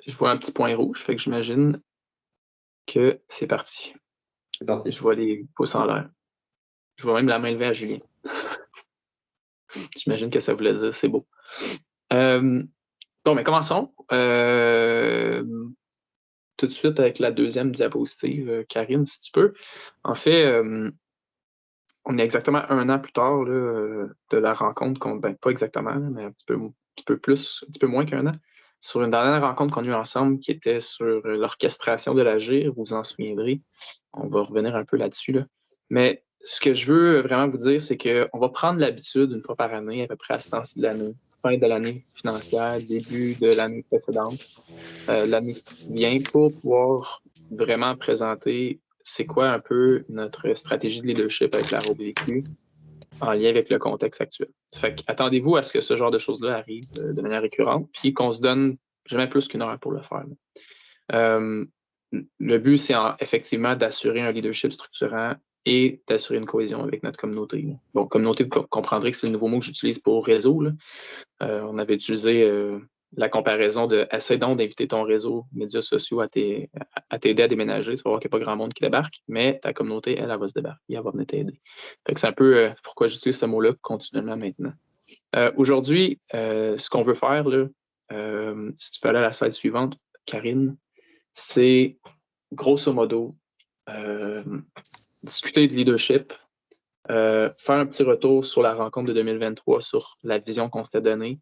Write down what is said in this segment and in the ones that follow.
Je vois un petit point rouge, fait que j'imagine que c'est parti. C'est parti. Je vois les pouces en l'air. Je vois même la main levée à Julien. J'imagine que ça voulait dire c'est beau. Bon, mais commençons. Tout de suite avec la deuxième diapositive, Karine, si tu peux. En fait, on est exactement 1 an plus tard là, de la rencontre, pas exactement, mais un petit peu plus, un petit peu moins qu'1 an, sur une dernière rencontre qu'on a eue ensemble qui était sur l'orchestration de l'agir, vous vous en souviendrez. On va revenir un peu là-dessus. Là. Mais ce que je veux vraiment vous dire, c'est qu'on va prendre l'habitude une fois par année, à peu près à ce temps-ci de l'année, fin de l'année financière, début de l'année précédente, l'année qui vient, pour pouvoir vraiment présenter c'est quoi un peu notre stratégie de leadership avec la ROBVQ en lien avec le contexte actuel. Fait que attendez-vous à ce que ce genre de choses-là arrive de manière récurrente, puis qu'on se donne jamais plus qu'1 heure pour le faire. Le but, c'est effectivement d'assurer un leadership structurant et d'assurer une cohésion avec notre communauté. Bon, communauté, vous comprendrez que c'est le nouveau mot que j'utilise pour réseau. Là. On avait utilisé la comparaison de « essaie donc d'inviter ton réseau médias sociaux à t'aider à déménager ». Tu vas voir qu'il n'y a pas grand monde qui débarque, mais ta communauté, elle va se débarquer, elle va venir t'aider. C'est un peu pourquoi j'utilise ce mot-là continuellement maintenant. Aujourd'hui, ce qu'on veut faire, là, si tu peux aller à la slide suivante, Karine, c'est grosso modo discuter de leadership, faire un petit retour sur la rencontre de 2023, sur la vision qu'on s'était donnée,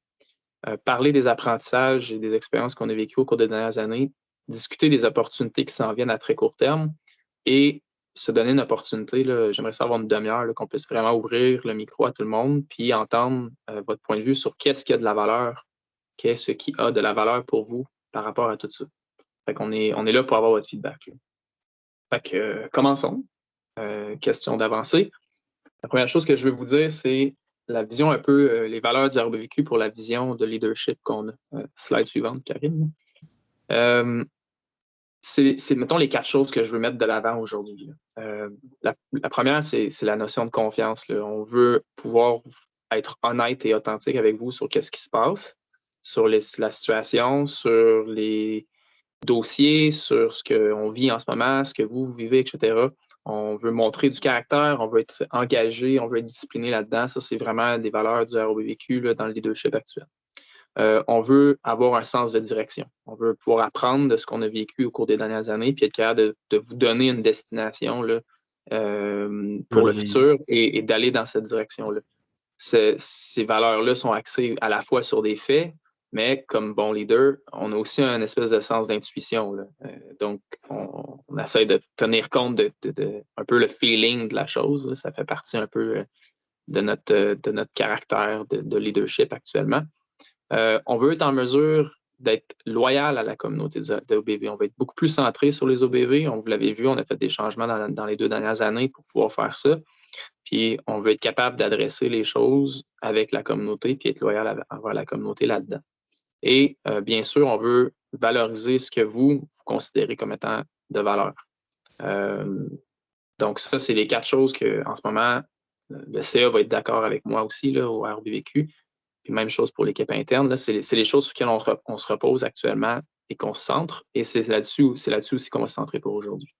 parler des apprentissages et des expériences qu'on a vécues au cours des dernières années, discuter des opportunités qui s'en viennent à très court terme et se donner une opportunité. J'aimerais savoir une demi-heure qu'on puisse vraiment ouvrir le micro à tout le monde puis entendre votre point de vue sur qu'est-ce qui a de la valeur, qu'est-ce qui a de la valeur pour vous par rapport à tout ça. Fait qu'on est là pour avoir votre feedback. Là. Fait que commençons. Question d'avancer. La première chose que je veux vous dire, c'est la vision un peu, les valeurs du RBVQ pour la vision de leadership qu'on a. Slide suivante, Karine. C'est, mettons, les 4 choses que je veux mettre de l'avant aujourd'hui. La première, c'est la notion de confiance. Là. On veut pouvoir être honnête et authentique avec vous sur qu'est-ce qui se passe, sur la situation, sur les dossiers, sur ce qu'on vit en ce moment, ce que vous vivez, etc. On veut montrer du caractère, on veut être engagé, on veut être discipliné là-dedans. Ça, c'est vraiment des valeurs du ROBVQ là, dans le leadership actuel. On veut avoir un sens de direction. On veut pouvoir apprendre de ce qu'on a vécu au cours des dernières années, puis être capable de vous donner une destination là, pour le futur et d'aller dans cette direction-là. Ces valeurs-là sont axées à la fois sur des faits, mais comme bon leader, on a aussi un espèce de sens d'intuition. Donc, on essaie de tenir compte de un peu le feeling de la chose. Là. Ça fait partie un peu de notre caractère de leadership actuellement. On veut être en mesure d'être loyal à la communauté de OBV. On va être beaucoup plus centré sur les OBV. Vous l'avez vu, on a fait des changements dans les 2 dernières années pour pouvoir faire ça. Puis on veut être capable d'adresser les choses avec la communauté puis être loyal envers la communauté là-dedans. Et bien sûr, on veut valoriser ce que vous considérez comme étant de valeur. Donc ça, c'est les 4 choses qu'en ce moment, le CA va être d'accord avec moi aussi là, au RBVQ. Puis même chose pour l'équipe interne. C'est les choses sur lesquelles on se repose actuellement et qu'on se centre. Et c'est là-dessus aussi qu'on va se centrer pour aujourd'hui.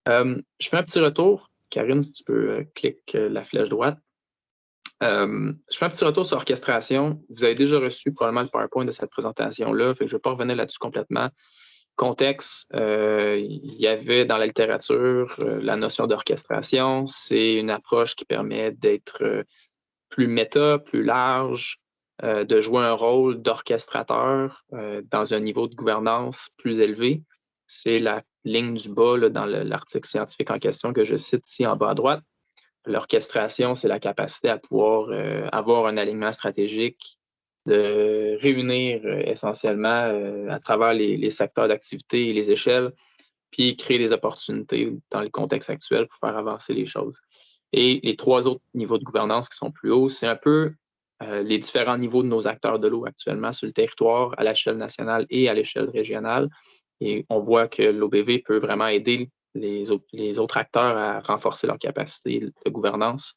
Je fais un petit retour. Karine, si tu peux cliquer la flèche droite. Je fais un petit retour sur l'orchestration. Vous avez déjà reçu probablement le PowerPoint de cette présentation-là. Je ne vais pas revenir là-dessus complètement. Contexte, il y avait dans la littérature la notion d'orchestration. C'est une approche qui permet d'être plus méta, plus large, de jouer un rôle d'orchestrateur dans un niveau de gouvernance plus élevé. C'est la ligne du bas là, dans l'article scientifique en question que je cite ici en bas à droite. L'orchestration, c'est la capacité à pouvoir avoir un alignement stratégique, de réunir essentiellement à travers les secteurs d'activité et les échelles, puis créer des opportunités dans le contexte actuel pour faire avancer les choses. Et les 3 autres niveaux de gouvernance qui sont plus hauts, c'est un peu les différents niveaux de nos acteurs de l'eau actuellement sur le territoire, à l'échelle nationale et à l'échelle régionale. Et on voit que l'OBV peut vraiment aider les autres acteurs à renforcer leur capacité de gouvernance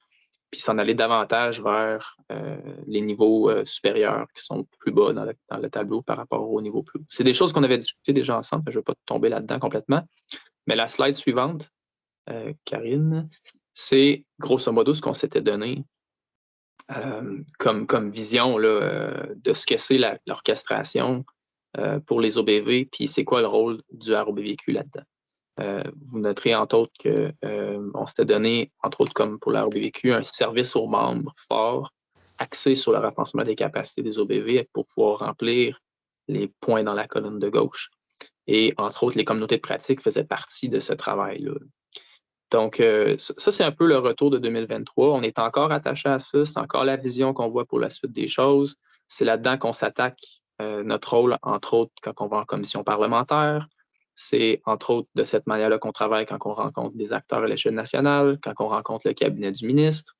puis s'en aller davantage vers les niveaux supérieurs qui sont plus bas dans le tableau par rapport au niveau plus haut. C'est des choses qu'on avait discutées déjà ensemble, je ne vais pas tomber là-dedans complètement. Mais la slide suivante, Karine, c'est grosso modo ce qu'on s'était donné comme vision là, de ce que c'est l'orchestration pour les OBV, puis c'est quoi le rôle du ROBVQ là-dedans. Vous noterez entre autres qu'on s'était donné, entre autres comme pour la ROBVQ, un service aux membres fort, axé sur le renforcement des capacités des OBV pour pouvoir remplir les points dans la colonne de gauche. Et entre autres, les communautés de pratique faisaient partie de ce travail-là. Donc, ça, c'est un peu le retour de 2023. On est encore attaché à ça. C'est encore la vision qu'on voit pour la suite des choses. C'est là-dedans qu'on s'attaque notre rôle, entre autres, quand on va en commission parlementaire. C'est, entre autres, de cette manière-là qu'on travaille quand on rencontre des acteurs à l'échelle nationale, quand on rencontre le cabinet du ministre,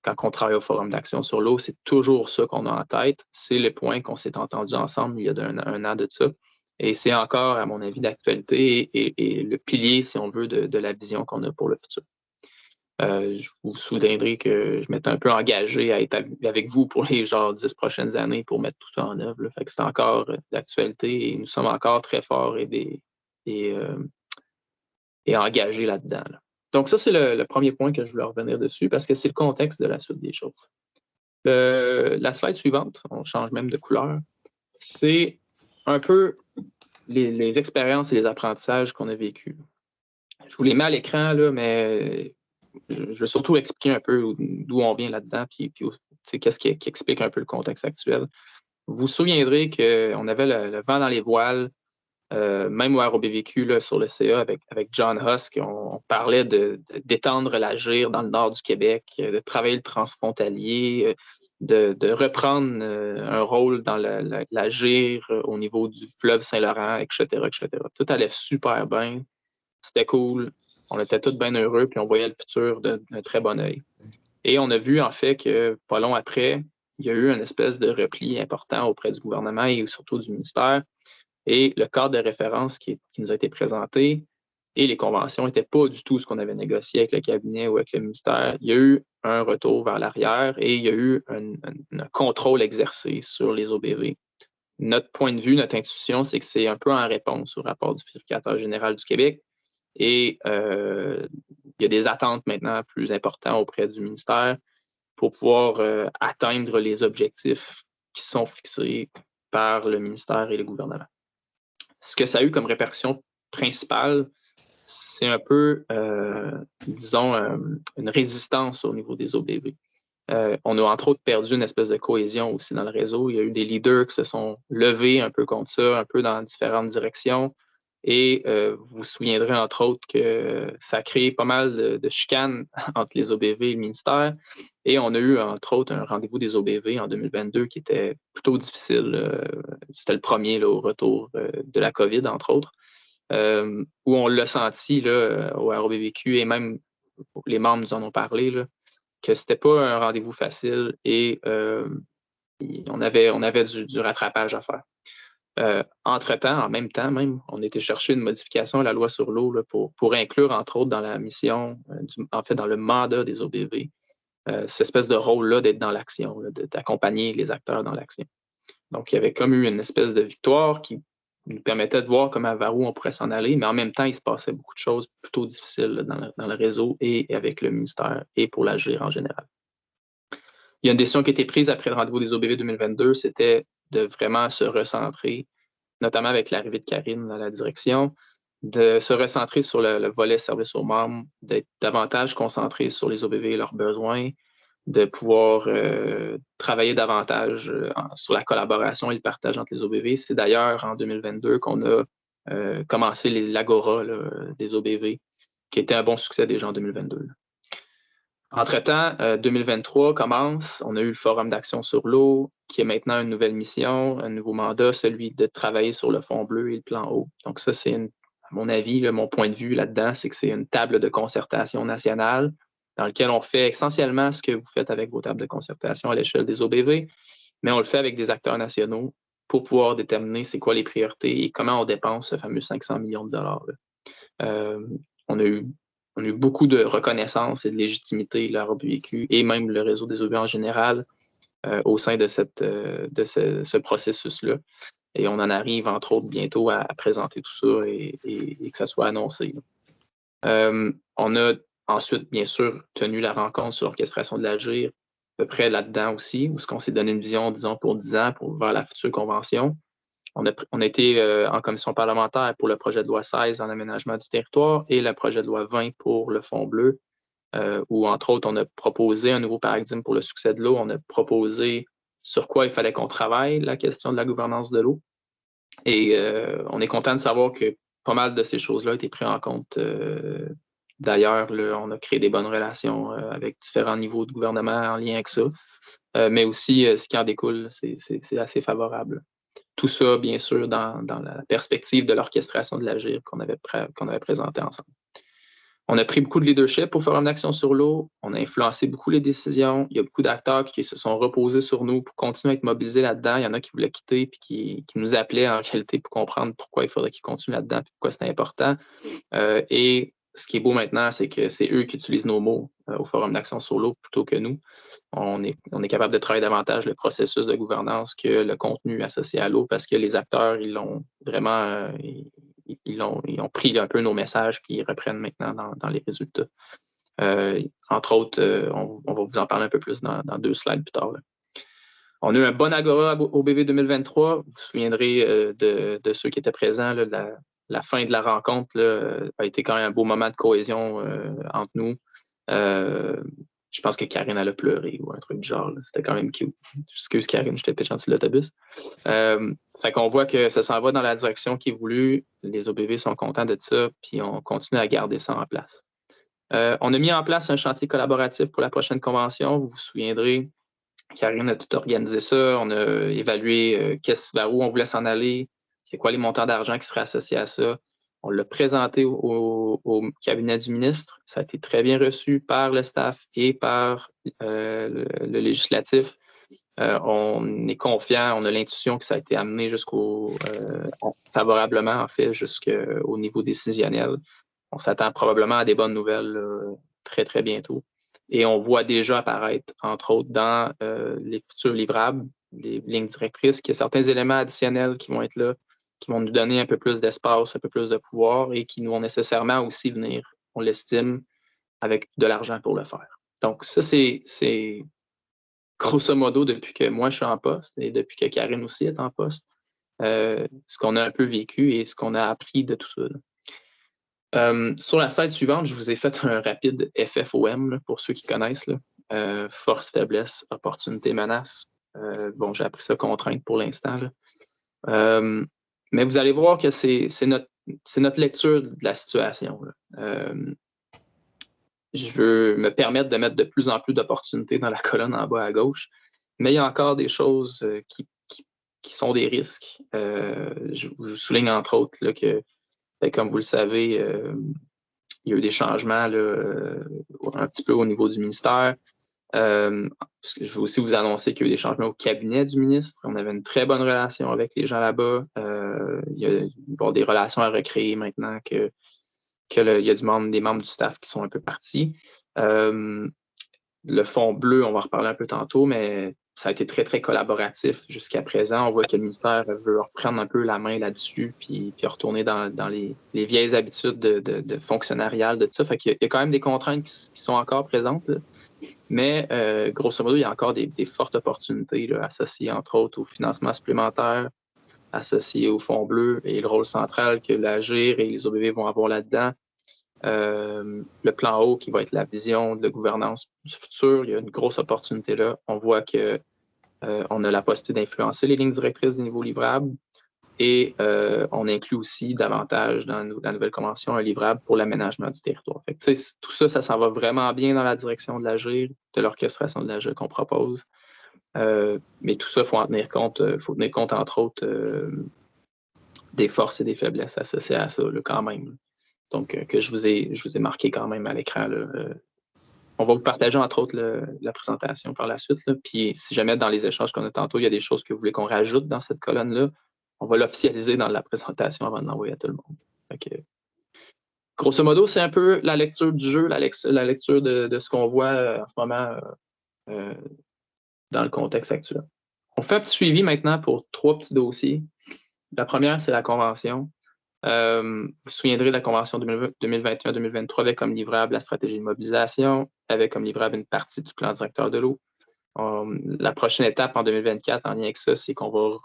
quand on travaille au Forum d'action sur l'eau. C'est toujours ça qu'on a en tête. C'est le point qu'on s'est entendu ensemble il y a un an de ça. Et c'est encore, à mon avis, d'actualité et le pilier, si on veut, de la vision qu'on a pour le futur. Je vous souviendrai que je m'étais un peu engagé à être avec vous pour les 10 prochaines années pour mettre tout ça en œuvre. Là. Fait que c'est encore d'actualité et nous sommes encore très forts et engagés là-dedans. Là. Donc ça, c'est le premier point que je voulais revenir dessus parce que c'est le contexte de la suite des choses. La slide suivante, on change même de couleur, c'est un peu les expériences et les apprentissages qu'on a vécus. Je vous les mets à l'écran, là, mais je veux surtout expliquer un peu d'où on vient là-dedans, puis qu'est-ce qui explique un peu le contexte actuel. Vous vous souviendrez qu'on avait le vent dans les voiles, même au ROBVQ là, sur le CA avec John Husk, on parlait d'étendre l'agir dans le nord du Québec, de travailler le transfrontalier, de reprendre un rôle dans l'agir au niveau du fleuve Saint-Laurent, etc., etc. Tout allait super bien. C'était cool. On était tous bien heureux, puis on voyait le futur d'un très bon œil. Et on a vu, en fait, que pas long après, il y a eu une espèce de repli important auprès du gouvernement et surtout du ministère. Et le cadre de référence qui nous a été présenté et les conventions n'étaient pas du tout ce qu'on avait négocié avec le cabinet ou avec le ministère. Il y a eu un retour vers l'arrière et il y a eu un contrôle exercé sur les OBV. Notre point de vue, notre intuition, c'est que c'est un peu en réponse au rapport du vérificateur général du Québec. Et il y a des attentes maintenant plus importantes auprès du ministère pour pouvoir atteindre les objectifs qui sont fixés par le ministère et le gouvernement. Ce que ça a eu comme répercussion principale, c'est un peu, disons, une résistance au niveau des OBV. On a entre autres perdu une espèce de cohésion aussi dans le réseau. Il y a eu des leaders qui se sont levés un peu contre ça, un peu dans différentes directions. Et vous vous souviendrez entre autres que ça a créé pas mal de chicanes entre les OBV et le ministère. Et on a eu entre autres un rendez-vous des OBV en 2022 qui était plutôt difficile. C'était le premier là, au retour de la COVID, entre autres, où on l'a senti là, au ROBVQ et même les membres nous en ont parlé, là, que c'était pas un rendez-vous facile et on avait du rattrapage à faire. Entre-temps, en même temps même, on était chercher une modification à la loi sur l'eau pour inclure, entre autres, dans la mission, en fait, dans le mandat des OBV, cette espèce de rôle-là d'être dans l'action, d'accompagner les acteurs dans l'action. Donc, il y avait comme eu une espèce de victoire qui nous permettait de voir vers où on pourrait s'en aller, mais en même temps, il se passait beaucoup de choses plutôt difficiles là, dans le réseau et avec le ministère et pour l'agir en général. Il y a une décision qui a été prise après le rendez-vous des OBV 2022, c'était de vraiment se recentrer, notamment avec l'arrivée de Karine dans la direction, de se recentrer sur le volet service aux membres, d'être davantage concentré sur les OBV et leurs besoins, de pouvoir travailler davantage sur la collaboration et le partage entre les OBV. C'est d'ailleurs en 2022 qu'on a commencé l'Agora des OBV, qui était un bon succès déjà en 2022. Là. Entre-temps, 2023 commence, on a eu le Forum d'action sur l'eau, qui est maintenant une nouvelle mission, un nouveau mandat, celui de travailler sur le fond bleu et le plan eau. Donc ça, c'est, à mon avis, mon point de vue là-dedans, c'est que c'est une table de concertation nationale dans laquelle on fait essentiellement ce que vous faites avec vos tables de concertation à l'échelle des OBV, mais on le fait avec des acteurs nationaux pour pouvoir déterminer c'est quoi les priorités et comment on dépense ce fameux 500 millions de dollars. On a eu on a eu beaucoup de reconnaissance et de légitimité de la RBQ et même le réseau des OB en général au sein de ce processus-là. Et on en arrive, entre autres, bientôt à présenter tout ça et que ça soit annoncé. On a ensuite, bien sûr, tenu la rencontre sur l'orchestration de l'Agir, à peu près là-dedans aussi, où on s'est donné une vision, disons, pour 10 ans vers la future convention. On a été en commission parlementaire pour le projet de loi 16 en aménagement du territoire et le projet de loi 20 pour le Fonds bleu, où, entre autres, on a proposé un nouveau paradigme pour le succès de l'eau. On a proposé sur quoi il fallait qu'on travaille, la question de la gouvernance de l'eau. Et on est content de savoir que pas mal de ces choses-là ont été prises en compte. D'ailleurs, on a créé des bonnes relations avec différents niveaux de gouvernement en lien avec ça. Mais aussi, ce qui en découle, c'est assez favorable. Tout ça, bien sûr, dans la perspective de l'orchestration de l'Agir qu'on avait présenté ensemble. On a pris beaucoup de leadership au Forum d'action sur l'eau. On a influencé beaucoup les décisions. Il y a beaucoup d'acteurs qui se sont reposés sur nous pour continuer à être mobilisés là-dedans. Il y en a qui voulaient quitter et qui nous appelaient en réalité pour comprendre pourquoi il faudrait qu'ils continuent là-dedans et pourquoi c'était important. Et ce qui est beau maintenant, c'est que c'est eux qui utilisent nos mots au Forum d'action sur l'eau plutôt que nous. On est capable de travailler davantage le processus de gouvernance que le contenu associé à l'eau parce que les acteurs, ils l'ont vraiment, ils ont pris un peu nos messages puis ils reprennent maintenant dans les résultats. Entre autres, on va vous en parler un peu plus dans 2 slides plus tard. Là. On a eu un bon agora au BV 2023. Vous vous souviendrez de ceux qui étaient présents. Là, la fin de la rencontre là, a été quand même un beau moment de cohésion entre nous. Je pense que Karine, elle a pleuré ou un truc du genre. C'était quand même cute. Excuse Karine, j'étais péchant sur l'autobus. Fait qu'on voit que ça s'en va dans la direction qui est voulue. Les OBV sont contents de ça, puis on continue à garder ça en place. On a mis en place un chantier collaboratif pour la prochaine convention. Vous vous souviendrez, Karine a tout organisé ça. On a évalué vers où on voulait s'en aller, c'est quoi les montants d'argent qui seraient associés à ça. On l'a présenté au cabinet du ministre. Ça a été très bien reçu par le staff et par le législatif. On est confiant, on a l'intuition que ça a été amené favorablement, en fait, jusqu'au niveau décisionnel. On s'attend probablement à des bonnes nouvelles très, très bientôt. Et on voit déjà apparaître, entre autres, dans les futurs livrables, les lignes directrices, qu'il y a certains éléments additionnels qui vont être là, qui vont nous donner un peu plus d'espace, un peu plus de pouvoir et qui nous vont nécessairement aussi venir, on l'estime, avec de l'argent pour le faire. Donc, ça, c'est grosso modo depuis que moi je suis en poste et depuis que Karine aussi est en poste, ce qu'on a un peu vécu et ce qu'on a appris de tout ça. Sur la slide suivante, je vous ai fait un rapide FFOM là, pour ceux qui connaissent. Là. Force, faiblesse, opportunité, menace. Bon, j'ai appris ça contrainte pour l'instant. Mais vous allez voir que c'est notre lecture de la situation. Je veux me permettre de mettre de plus en plus d'opportunités dans la colonne en bas à gauche, mais il y a encore des choses qui sont des risques. Je vous souligne entre autres là, que, comme vous le savez, il y a eu des changements là, un petit peu au niveau du ministère. Je veux aussi vous annoncer qu'il y a eu des changements au cabinet du ministre. On avait une très bonne relation avec les gens là-bas. Il va y avoir des relations à recréer maintenant qu'il y a des membres du staff qui sont un peu partis. Le Fonds bleu, on va en reparler un peu tantôt, mais ça a été très, très collaboratif jusqu'à présent. On voit que le ministère veut reprendre un peu la main là-dessus puis retourner dans les vieilles habitudes de fonctionnarial, de tout ça. Fait qu'il y a quand même des contraintes qui sont encore présentes, là. Mais grosso modo, il y a encore des fortes opportunités là, associées, entre autres, au financement supplémentaire, associées au Fonds bleu et le rôle central que l'Agir et les OBV vont avoir là-dedans. Le plan haut qui va être la vision de gouvernance du futur, il y a une grosse opportunité là. On voit que on a la possibilité d'influencer les lignes directrices des niveaux livrables et on inclut aussi davantage dans la nouvelle convention un livrable pour l'aménagement du territoire. Fait que, tout ça, ça s'en va vraiment bien dans la direction de l'Agir, de l'orchestration de l'Agir qu'on propose. Mais tout ça, il faut en tenir compte. Il faut tenir compte, entre autres, des forces et des faiblesses associées à ça, là, quand même. Donc, que je vous ai marqué quand même à l'écran. On va vous partager, entre autres, la présentation par la suite. Là. Puis, si jamais dans les échanges qu'on a tantôt, il y a des choses que vous voulez qu'on rajoute dans cette colonne-là, on va l'officialiser dans la présentation avant de l'envoyer à tout le monde. grosso modo, c'est un peu la lecture du jeu, la lecture de ce qu'on voit en ce moment dans le contexte actuel. On fait un petit suivi maintenant pour 3 petits dossiers. La première, c'est la convention. Vous vous souviendrez de la convention 2021-2023 avec comme livrable la stratégie de mobilisation, avec comme livrable une partie du plan directeur de l'eau. La prochaine étape en 2024 en lien avec ça, c'est qu'on va,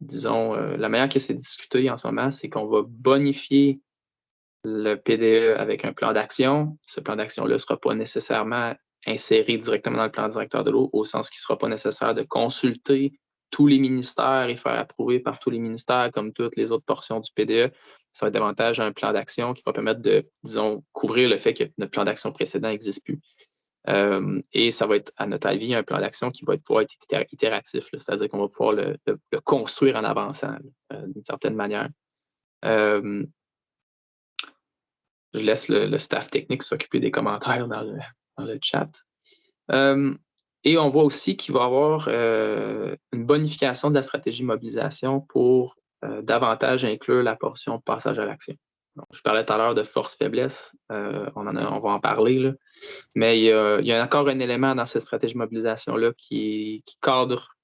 disons, la manière que c'est discuté en ce moment, c'est qu'on va bonifier le PDE avec un plan d'action. Ce plan d'action-là ne sera pas nécessairement inséré directement dans le plan directeur de l'eau, au sens qu'il ne sera pas nécessaire de consulter tous les ministères et faire approuver par tous les ministères comme toutes les autres portions du PDE. Ça va être davantage un plan d'action qui va permettre de, disons, couvrir le fait que notre plan d'action précédent n'existe plus. Et ça va être, à notre avis, un plan d'action qui va pouvoir être itératif, c'est-à-dire qu'on va pouvoir le construire en avançant d'une certaine manière. Je laisse le staff technique s'occuper des commentaires dans le chat. Et on voit aussi qu'il va y avoir une bonification de la stratégie de mobilisation pour davantage inclure la portion passage à l'action. Je parlais tout à l'heure de force-faiblesse, on va en parler, là. Mais il y a encore un élément dans cette stratégie de mobilisation-là qui cadre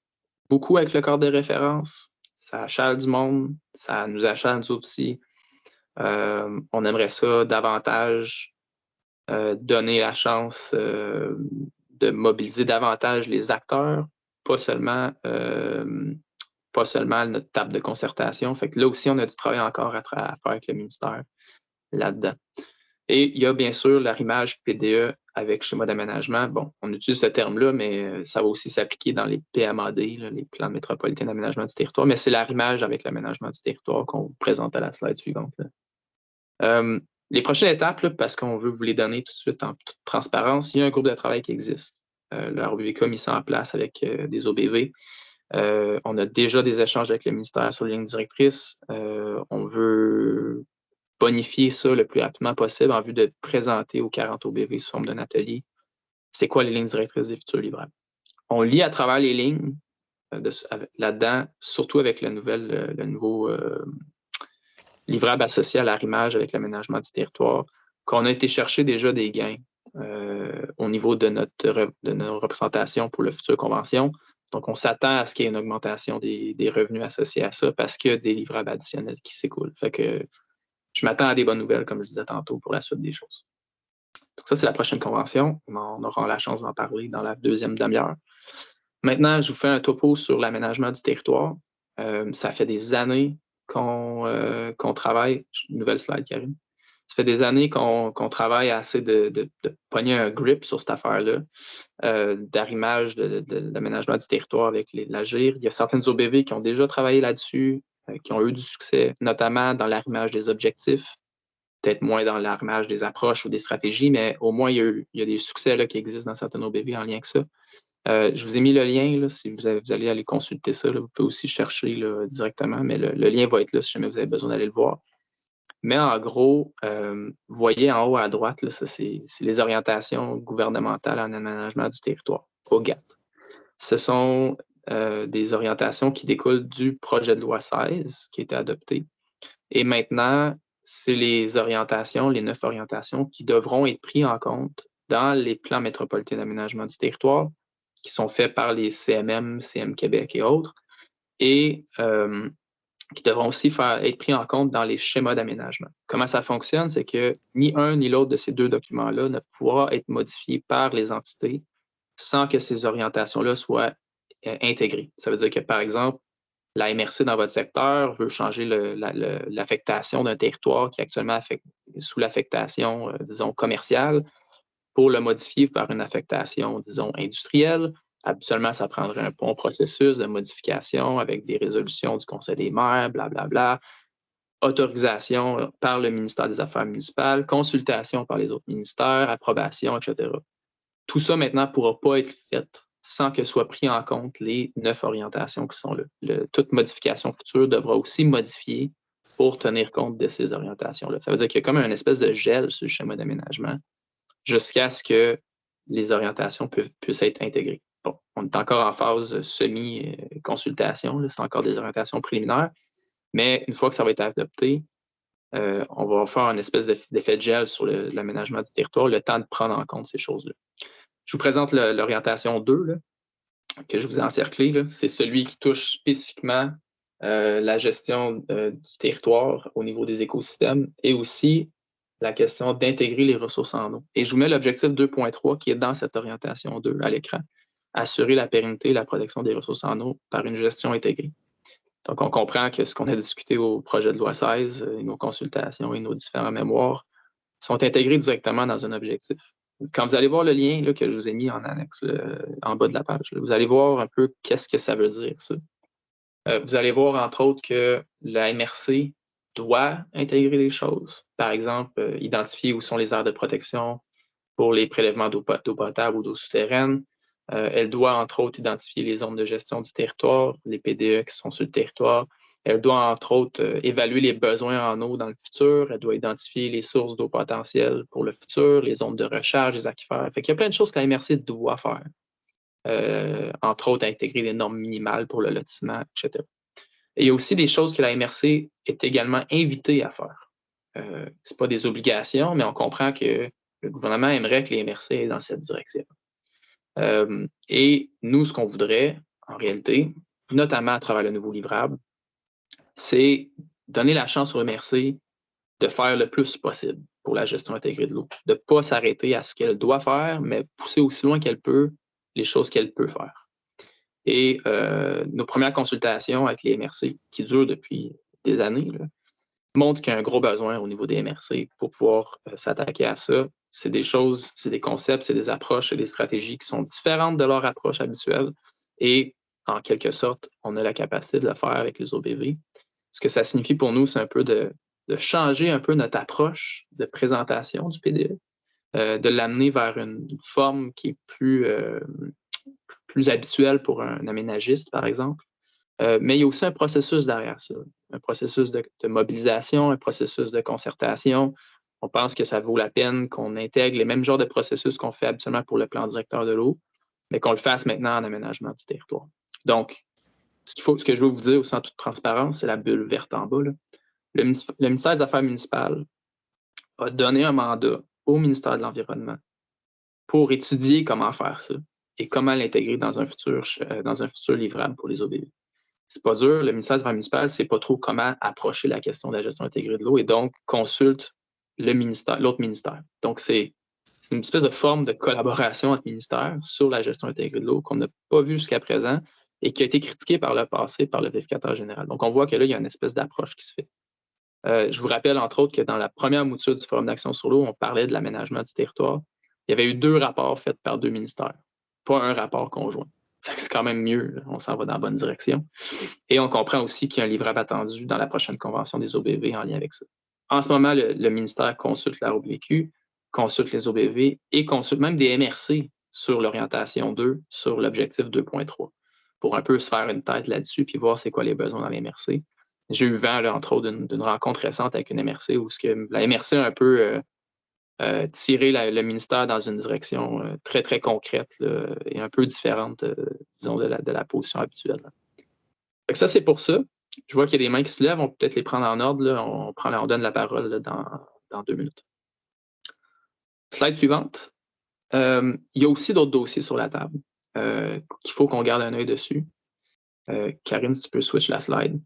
beaucoup avec le cadre de référence. Ça achale du monde, ça nous achale nous aussi. On aimerait ça davantage donner la chance de mobiliser davantage les acteurs, pas seulement notre table de concertation. Fait que là aussi, on a du travail encore à faire avec le ministère là-dedans. Et il y a bien sûr l'arrimage PDE avec schéma d'aménagement. Bon, on utilise ce terme-là, mais ça va aussi s'appliquer dans les PMAD, là, les plans métropolitains d'aménagement du territoire, mais c'est l'arrimage avec l'aménagement du territoire qu'on vous présente à la slide suivante. Les prochaines étapes, là, parce qu'on veut vous les donner tout de suite en toute transparence, il y a un groupe de travail qui existe. Le RBVK a mis ça en place avec des OBV. On a déjà des échanges avec le ministère sur les lignes directrices. On veut bonifier ça le plus rapidement possible en vue de présenter aux 40 OBV sous forme d'un atelier. C'est quoi les lignes directrices des futurs livrables? On lit à travers les lignes là-dedans, surtout avec le nouveau livrable associé à l'arrimage avec l'aménagement du territoire, qu'on a été chercher déjà des gains au niveau de nos représentations pour la future convention. Donc, on s'attend à ce qu'il y ait une augmentation des revenus associés à ça parce qu'il y a des livrables additionnels qui s'écoulent. Fait que je m'attends à des bonnes nouvelles, comme je disais tantôt, pour la suite des choses. Donc, ça, c'est la prochaine convention. On aura la chance d'en parler dans la deuxième demi-heure. Maintenant, je vous fais un topo sur l'aménagement du territoire. Ça fait des années qu'on travaille. Nouvelle slide, Karine. Ça fait des années qu'on travaille à essayer de pogner un grip sur cette affaire-là, d'arrimage de l'aménagement du territoire avec l'AGIR. Il y a certaines OBV qui ont déjà travaillé là-dessus, qui ont eu du succès, notamment dans l'arrimage des objectifs, peut-être moins dans l'arrimage des approches ou des stratégies, mais au moins, il y a des succès là, qui existent dans certaines OBV en lien avec ça. Je vous ai mis le lien, là, si vous allez aller consulter ça. Là, vous pouvez aussi chercher là, directement, mais le lien va être là si jamais vous avez besoin d'aller le voir. Mais en gros, vous voyez en haut à droite, là, ça, c'est les orientations gouvernementales en aménagement du territoire, au GAT. Ce sont des orientations qui découlent du projet de loi 16 qui a été adopté. Et maintenant, c'est les orientations, les 9 orientations qui devront être prises en compte dans les plans métropolitains d'aménagement du territoire qui sont faits par les CMM, CM Québec et autres, et qui devront aussi être pris en compte dans les schémas d'aménagement. Comment ça fonctionne? C'est que ni un ni l'autre de ces deux documents-là ne pourra être modifié par les entités sans que ces orientations-là soient intégrées. Ça veut dire que, par exemple, la MRC dans votre secteur veut changer l'affectation d'un territoire qui est actuellement sous l'affectation, disons, commerciale, pour le modifier par une affectation, disons, industrielle. Habituellement, ça prendrait un bon processus de modification avec des résolutions du Conseil des maires, blablabla, autorisation par le ministère des Affaires municipales, consultation par les autres ministères, approbation, etc. Tout ça, maintenant, ne pourra pas être fait sans que soient pris en compte les 9 orientations qui sont là. Toute modification future devra aussi modifier pour tenir compte de ces orientations-là. Ça veut dire qu'il y a comme une espèce de gel sur le schéma d'aménagement jusqu'à ce que les orientations puissent être intégrées. Bon, on est encore en phase semi-consultation, c'est encore des orientations préliminaires, mais une fois que ça va être adopté, on va faire une espèce d'effet de gel sur l'aménagement du territoire, le temps de prendre en compte ces choses-là. Je vous présente l'orientation 2, là, que je vous ai encerclé. C'est celui qui touche spécifiquement la gestion du territoire au niveau des écosystèmes et aussi la question d'intégrer les ressources en eau. Et je vous mets l'objectif 2.3 qui est dans cette orientation 2 à l'écran. Assurer la pérennité et la protection des ressources en eau par une gestion intégrée. Donc, on comprend que ce qu'on a discuté au projet de loi 16 et nos consultations et nos différents mémoires sont intégrés directement dans un objectif. Quand vous allez voir le lien là, que je vous ai mis en annexe en bas de la page, là, vous allez voir un peu qu'est-ce que ça veut dire, ça. Vous allez voir, entre autres, que la MRC doit intégrer des choses. Par exemple, identifier où sont les aires de protection pour les prélèvements d'eau potable ou d'eau souterraine. Elle doit, entre autres, identifier les zones de gestion du territoire, les PDE qui sont sur le territoire. Elle doit, entre autres, évaluer les besoins en eau dans le futur. Elle doit identifier les sources d'eau potentielles pour le futur, les zones de recharge, les aquifères. Fait qu'il y a plein de choses que la MRC doit faire. Entre autres, intégrer des normes minimales pour le lotissement, etc. Et il y a aussi des choses que la MRC est également invitée à faire. Ce n'est pas des obligations, mais on comprend que le gouvernement aimerait que les MRC aillent dans cette direction. Et nous, ce qu'on voudrait, en réalité, notamment à travers le nouveau livrable, c'est donner la chance aux MRC de faire le plus possible pour la gestion intégrée de l'eau, de ne pas s'arrêter à ce qu'elle doit faire, mais pousser aussi loin qu'elle peut les choses qu'elle peut faire. Et nos premières consultations avec les MRC, qui durent depuis des années, là, montrent qu'il y a un gros besoin au niveau des MRC pour pouvoir s'attaquer à ça. C'est des choses, c'est des concepts, c'est des approches, c'est des stratégies qui sont différentes de leur approche habituelle. Et en quelque sorte, on a la capacité de le faire avec les OBV. Ce que ça signifie pour nous, c'est un peu de changer un peu notre approche de présentation du PDE, de l'amener vers une forme qui est plus habituelle pour un aménagiste, par exemple. Mais il y a aussi un processus derrière ça, un processus de mobilisation, un processus de concertation. On pense que ça vaut la peine qu'on intègre les mêmes genres de processus qu'on fait habituellement pour le plan directeur de l'eau, mais qu'on le fasse maintenant en aménagement du territoire. Donc, ce que je veux vous dire aussi en toute transparence, c'est la bulle verte en bas. Là. Le ministère des Affaires municipales a donné un mandat au ministère de l'Environnement pour étudier comment faire ça et comment l'intégrer dans un futur livrable pour les OBV. C'est pas dur, le ministère des Affaires municipales ne sait pas trop comment approcher la question de la gestion intégrée de l'eau et donc consulte l'autre ministère. Donc, c'est une espèce de forme de collaboration entre ministères sur la gestion intégrée de l'eau qu'on n'a pas vu jusqu'à présent et qui a été critiquée par le passé par le vérificateur général. Donc, on voit que là, il y a une espèce d'approche qui se fait. Je vous rappelle, entre autres, que dans la première mouture du Forum d'action sur l'eau, on parlait de l'aménagement du territoire. Il y avait eu 2 rapports faits par 2 ministères, pas un rapport conjoint. C'est quand même mieux, on s'en va dans la bonne direction. Et on comprend aussi qu'il y a un livrable attendu dans la prochaine convention des OBV en lien avec ça. En ce moment, le ministère consulte la ROBVQ, consulte les OBV et consulte même des MRC sur l'orientation 2, sur l'objectif 2.3, pour un peu se faire une tête là-dessus puis voir c'est quoi les besoins dans les MRC. J'ai eu vent, là, entre autres, d'une rencontre récente avec une MRC où la MRC a un peu tiré le ministère dans une direction très, très concrète là, et un peu différente, disons, de la position habituelle. Donc ça, c'est pour ça. Je vois qu'il y a des mains qui se lèvent. On peut peut-être les prendre en ordre. Là. On donne la parole là, dans 2 minutes. Slide suivante. Il y a aussi d'autres dossiers sur la table qu'il faut qu'on garde un œil dessus. Karine, si tu peux switch la slide.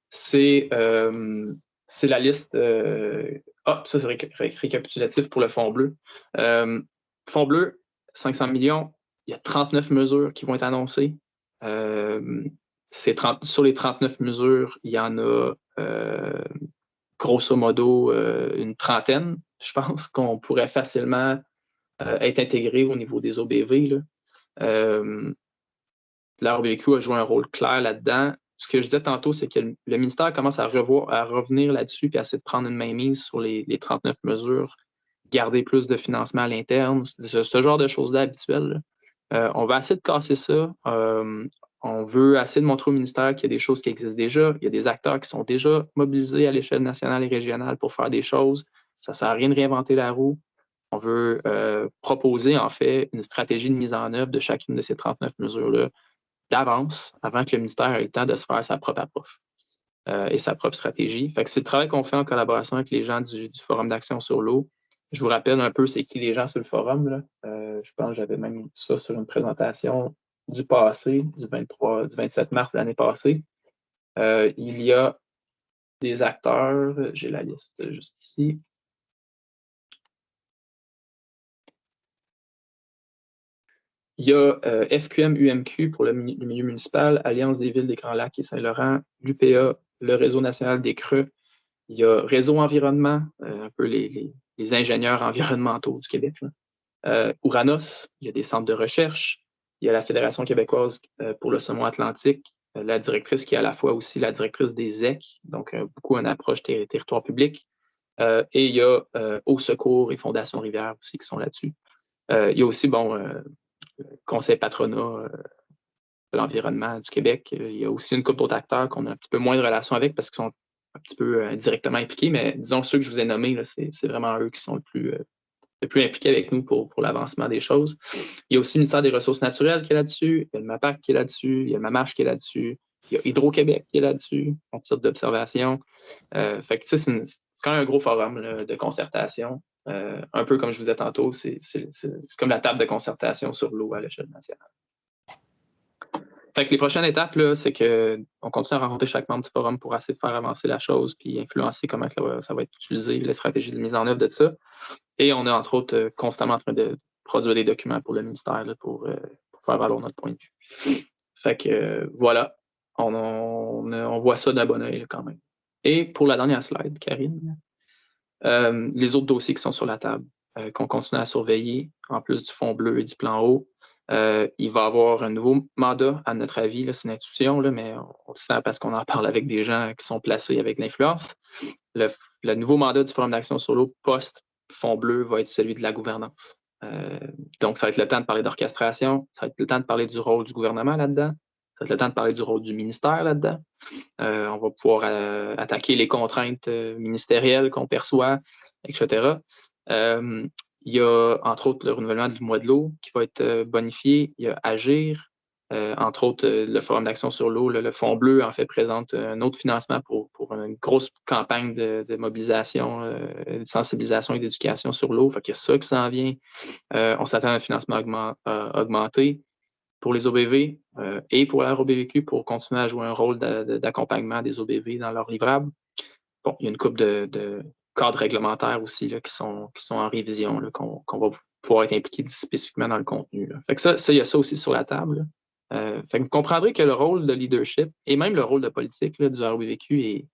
C'est la liste. Ça, c'est récapitulatif pour le fonds bleu. Fonds bleu, 500 millions. Il y a 39 mesures qui vont être annoncées. Sur les 39 mesures, il y en a grosso modo une trentaine, je pense, qu'on pourrait facilement être intégré au niveau des OBV. La ROBVQ a joué un rôle clair là-dedans. Ce que je disais tantôt, c'est que le ministère commence à revenir là-dessus et à essayer de prendre une mainmise sur les 39 mesures, garder plus de financement à l'interne, ce genre de choses-là habituelles. On va essayer de casser ça. On veut essayer de montrer au ministère qu'il y a des choses qui existent déjà. Il y a des acteurs qui sont déjà mobilisés à l'échelle nationale et régionale pour faire des choses. Ça ne sert à rien de réinventer la roue. On veut proposer, en fait, une stratégie de mise en œuvre de chacune de ces 39 mesures-là d'avance, avant que le ministère ait le temps de se faire sa propre approche. et sa propre stratégie. Fait que c'est le travail qu'on fait en collaboration avec les gens du Forum d'action sur l'eau. Je vous rappelle un peu c'est qui les gens sur le forum, là. Je pense que j'avais même mis ça sur une présentation du passé, du 27 mars de l'année passée. Il y a des acteurs, j'ai la liste juste ici. Il y a FQM-UMQ pour le milieu municipal, Alliance des villes des Grands Lacs et Saint-Laurent, l'UPA, le Réseau national des creux. Il y a Réseau Environnement, un peu les ingénieurs environnementaux du Québec. Ouranos, il y a des centres de recherche. Il y a la Fédération québécoise pour le saumon atlantique, la directrice qui est à la fois aussi la directrice des ZEC, donc beaucoup une approche territoire public. Et il y a Au Secours et Fondation Rivière aussi qui sont là-dessus. Il y a aussi, Conseil patronat de l'environnement du Québec. Il y a aussi une couple d'autres acteurs qu'on a un petit peu moins de relations avec parce qu'ils sont un petit peu directement impliqués, mais disons ceux que je vous ai nommés, c'est vraiment eux qui sont le plus impliqués avec nous pour l'avancement des choses. Il y a aussi le ministère des Ressources naturelles qui est là-dessus, il y a le MAPAC qui est là-dessus, il y a le MAMACH qui est là-dessus, il y a Hydro-Québec qui est là-dessus, à titre d'observation. Fait que c'est quand même un gros forum là, de concertation. Un peu comme je vous disais tantôt, c'est comme la table de concertation sur l'eau à l'échelle nationale. Fait que les prochaines étapes, c'est qu'on continue à rencontrer chaque membre du forum pour essayer de faire avancer la chose puis influencer comment ça va être utilisé, les stratégies de mise en œuvre de ça. Et on est entre autres constamment en train de produire des documents pour le ministère là, pour faire valoir notre point de vue. Fait que voilà, on voit ça d'un bon oeil quand même. Et pour la dernière slide, Karine, les autres dossiers qui sont sur la table, qu'on continue à surveiller, en plus du fonds bleu et du plan haut. Il va y avoir un nouveau mandat, à notre avis, c'est une institution, là, mais on le sent parce qu'on en parle avec des gens qui sont placés avec l'influence. Le nouveau mandat du Forum d'action sur l'eau post-fonds bleu va être celui de la gouvernance. Donc, ça va être le temps de parler d'orchestration, ça va être le temps de parler du rôle du gouvernement là-dedans, ça va être le temps de parler du rôle du ministère là-dedans. On va pouvoir attaquer les contraintes ministérielles qu'on perçoit, etc. Il y a, entre autres, le renouvellement du mois de l'eau qui va être bonifié. Il y a Agir. Entre autres, le Forum d'action sur l'eau, le Fonds bleu, en fait, présente un autre financement pour une grosse campagne de mobilisation, de sensibilisation et d'éducation sur l'eau. Fait qu'il y a ça qui s'en vient. On s'attend à un financement augmenté pour les OBV et pour la ROBVQ pour continuer à jouer un rôle d'accompagnement des OBV dans leurs livrables. Bon, il y a une couple de cadres réglementaires aussi là, qui sont en révision, qu'on va pouvoir être impliqué spécifiquement dans le contenu. Là. Fait que ça, il y a ça aussi sur la table. Fait que vous comprendrez que le rôle de leadership et même le rôle de politique là, du ROBVQ est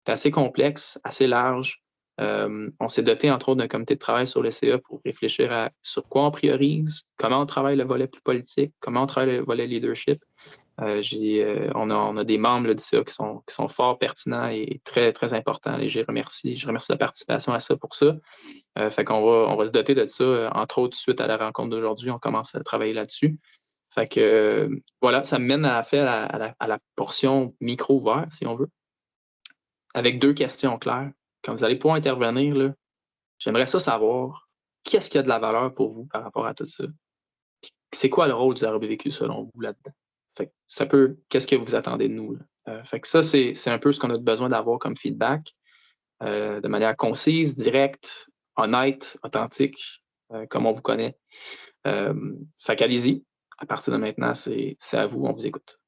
assez complexe, assez large. On s'est doté, entre autres, d'un comité de travail sur le CA pour réfléchir sur quoi on priorise, comment on travaille le volet plus politique, comment on travaille le volet leadership. On a des membres là, du CA qui sont fort pertinents et très, très importants. Et je remercie la participation à ça pour ça. Fait qu'on va se doter de ça, entre autres, suite à la rencontre d'aujourd'hui, on commence à travailler là-dessus. Fait que voilà, ça me mène à la portion micro ouvert, si on veut, avec 2 questions claires. Quand vous allez pouvoir intervenir, j'aimerais ça savoir qu'est-ce qui a de la valeur pour vous par rapport à tout ça. Puis, c'est quoi le rôle du RBVQ selon vous là-dedans? Fait que c'est un peu qu'est-ce que vous attendez de nous. Fait que ça, c'est un peu ce qu'on a besoin d'avoir comme feedback de manière concise, directe, honnête, authentique, comme on vous connaît. Fait qu'allez-y. À partir de maintenant, c'est à vous, on vous écoute.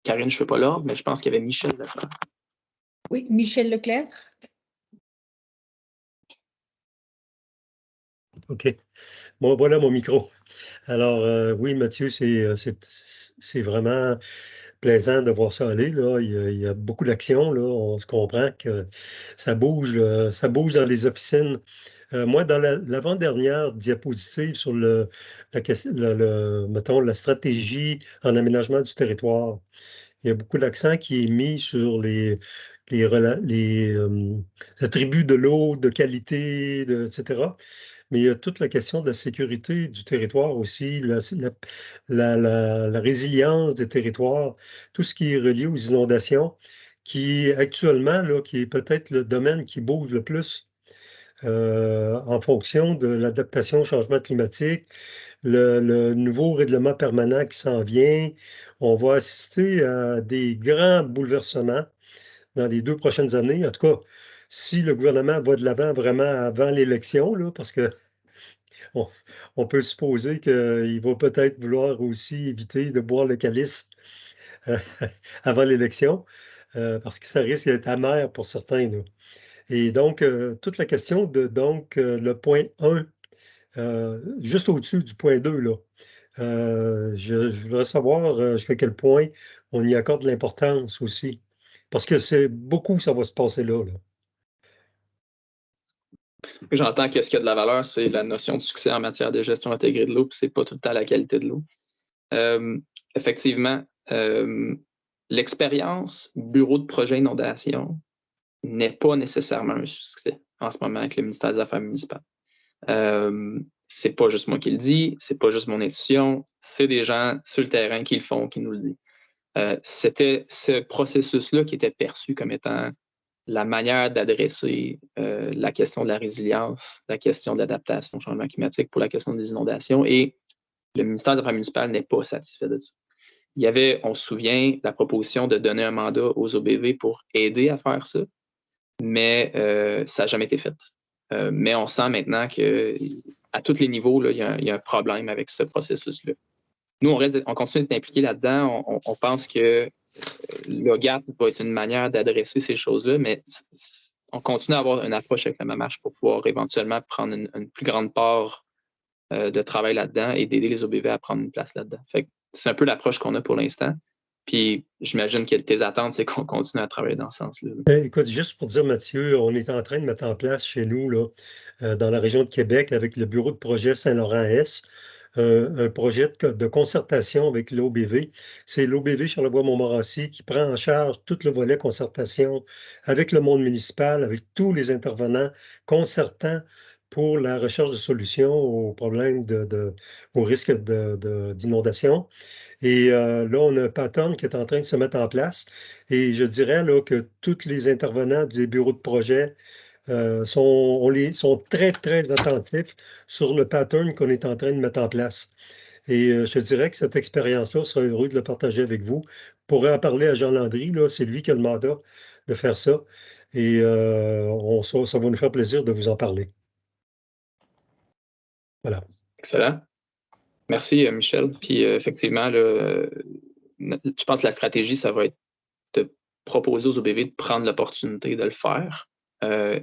Karine, je ne fais pas l'ordre, mais je pense qu'il y avait Michel Leclerc. Oui, Michel Leclerc. OK. Bon, voilà mon micro. Alors, oui, Mathieu, c'est vraiment plaisant de voir ça aller. Là. Il y a beaucoup d'actions. Là. On se comprend que ça bouge dans les officines. Moi, dans l'avant-dernière diapositive sur mettons, la stratégie en aménagement du territoire, il y a beaucoup d'accent qui est mis sur les attributs de l'eau, de qualité, etc. Mais il y a toute la question de la sécurité du territoire aussi, la résilience des territoires, tout ce qui est relié aux inondations, qui actuellement, là, qui est peut-être le domaine qui bouge le plus. en fonction de l'adaptation au changement climatique, le nouveau règlement permanent qui s'en vient. On va assister à des grands bouleversements dans les 2 prochaines années. En tout cas, si le gouvernement va de l'avant vraiment avant l'élection, là, parce que on, on peut supposer qu'il va peut-être vouloir aussi éviter de boire le calice euh, avant l'élection, parce que ça risque d'être amer pour certains, là. Et donc, toute la question de le point 1, juste au-dessus du point 2, là. Je voudrais savoir jusqu'à quel point on y accorde de l'importance aussi. Parce que c'est beaucoup, ça va se passer là, là. J'entends que ce qui a de la valeur, c'est la notion de succès en matière de gestion intégrée de l'eau, puis c'est pas tout le temps la qualité de l'eau. Effectivement, l'expérience bureau de projet inondation n'est pas nécessairement un succès en ce moment avec le ministère des Affaires municipales. C'est pas juste moi qui le dis, c'est pas juste mon institution, c'est des gens sur le terrain qui le font, qui nous le disent. C'était ce processus-là qui était perçu comme étant la manière d'adresser la question de la résilience, la question de l'adaptation au changement climatique pour la question des inondations, et le ministère des Affaires municipales n'est pas satisfait de ça. Il y avait, on se souvient, la proposition de donner un mandat aux OBV pour aider à faire ça, mais ça n'a jamais été fait. Mais on sent maintenant qu'à tous les niveaux, là, il y a un problème avec ce processus-là. Nous, on continue d'être impliqués là-dedans. On pense que le GAP va être une manière d'adresser ces choses-là, mais on continue à avoir une approche avec la MAMACH pour pouvoir éventuellement prendre une plus grande part de travail là-dedans et d'aider les OBV à prendre une place là-dedans. Fait que c'est un peu l'approche qu'on a pour l'instant. Puis j'imagine que tes attentes, c'est qu'on continue à travailler dans ce sens-là. Écoute, juste pour dire, Mathieu, on est en train de mettre en place chez nous, là, dans la région de Québec, avec le bureau de projet Saint-Laurent-Est, un projet de concertation avec l'OBV. C'est l'OBV Charlevoix-Montmorency qui prend en charge tout le volet concertation avec le monde municipal, avec tous les intervenants concertants pour la recherche de solutions aux problèmes aux risques d'inondation. Et là, on a un pattern qui est en train de se mettre en place. Et je dirais là, que tous les intervenants des bureaux de projet sont très, très attentifs sur le pattern qu'on est en train de mettre en place. Et je dirais que cette expérience-là, serait heureux de le partager avec vous. Je pourrais en parler à Jean Landry, là, c'est lui qui a le mandat de faire ça. Et ça va nous faire plaisir de vous en parler. Voilà. Excellent. Merci, Michel. Puis effectivement, là, je pense que la stratégie, ça va être de proposer aux OBV de prendre l'opportunité de le faire.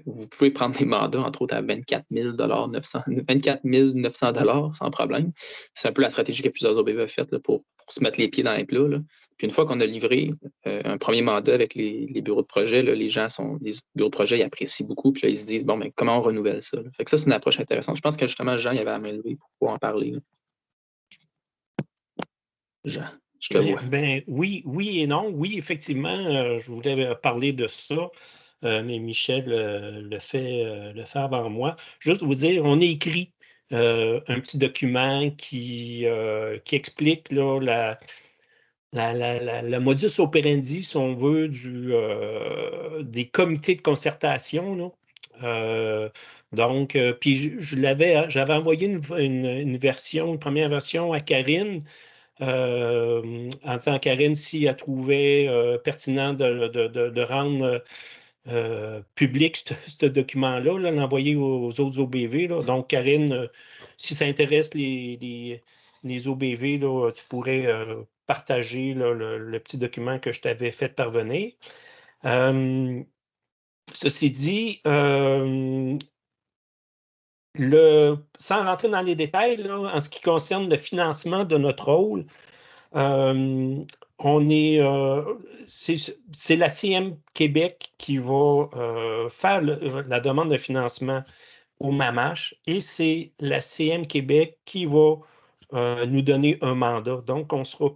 Vous pouvez prendre des mandats, entre autres, à 24 900 sans problème. C'est un peu la stratégie que plusieurs OBV ont faite pour se mettre les pieds dans les plats, là. Puis une fois qu'on a livré un premier mandat avec les bureaux de projet, là, les bureaux de projet ils apprécient beaucoup, puis là, ils se disent, bon, mais comment on renouvelle ça? Là? Fait que ça, c'est une approche intéressante. Je pense que justement, Jean, il avait à main levée pour pouvoir en parler. Là. Jean, je te vois. Oui et non. Oui, effectivement, je voulais parler de ça. Mais Michel le fait avant moi. Juste vous dire, on a écrit un petit document qui explique là, le modus operandi, si on veut, des comités de concertation. Là. Donc, puis j'avais envoyé une première version à Karine. En disant à Karine si elle trouvait pertinent de rendre public ce document-là, l'envoyer aux autres OBV. Là. Donc, Karine, si ça intéresse les OBV, là, tu pourrais partager là, le petit document que je t'avais fait parvenir. Ceci dit, sans rentrer dans les détails, là, en ce qui concerne le financement de notre rôle, c'est la CM Québec qui va faire la demande de financement au MAMACH et c'est la CM Québec qui va nous donner un mandat. Donc, on ne sera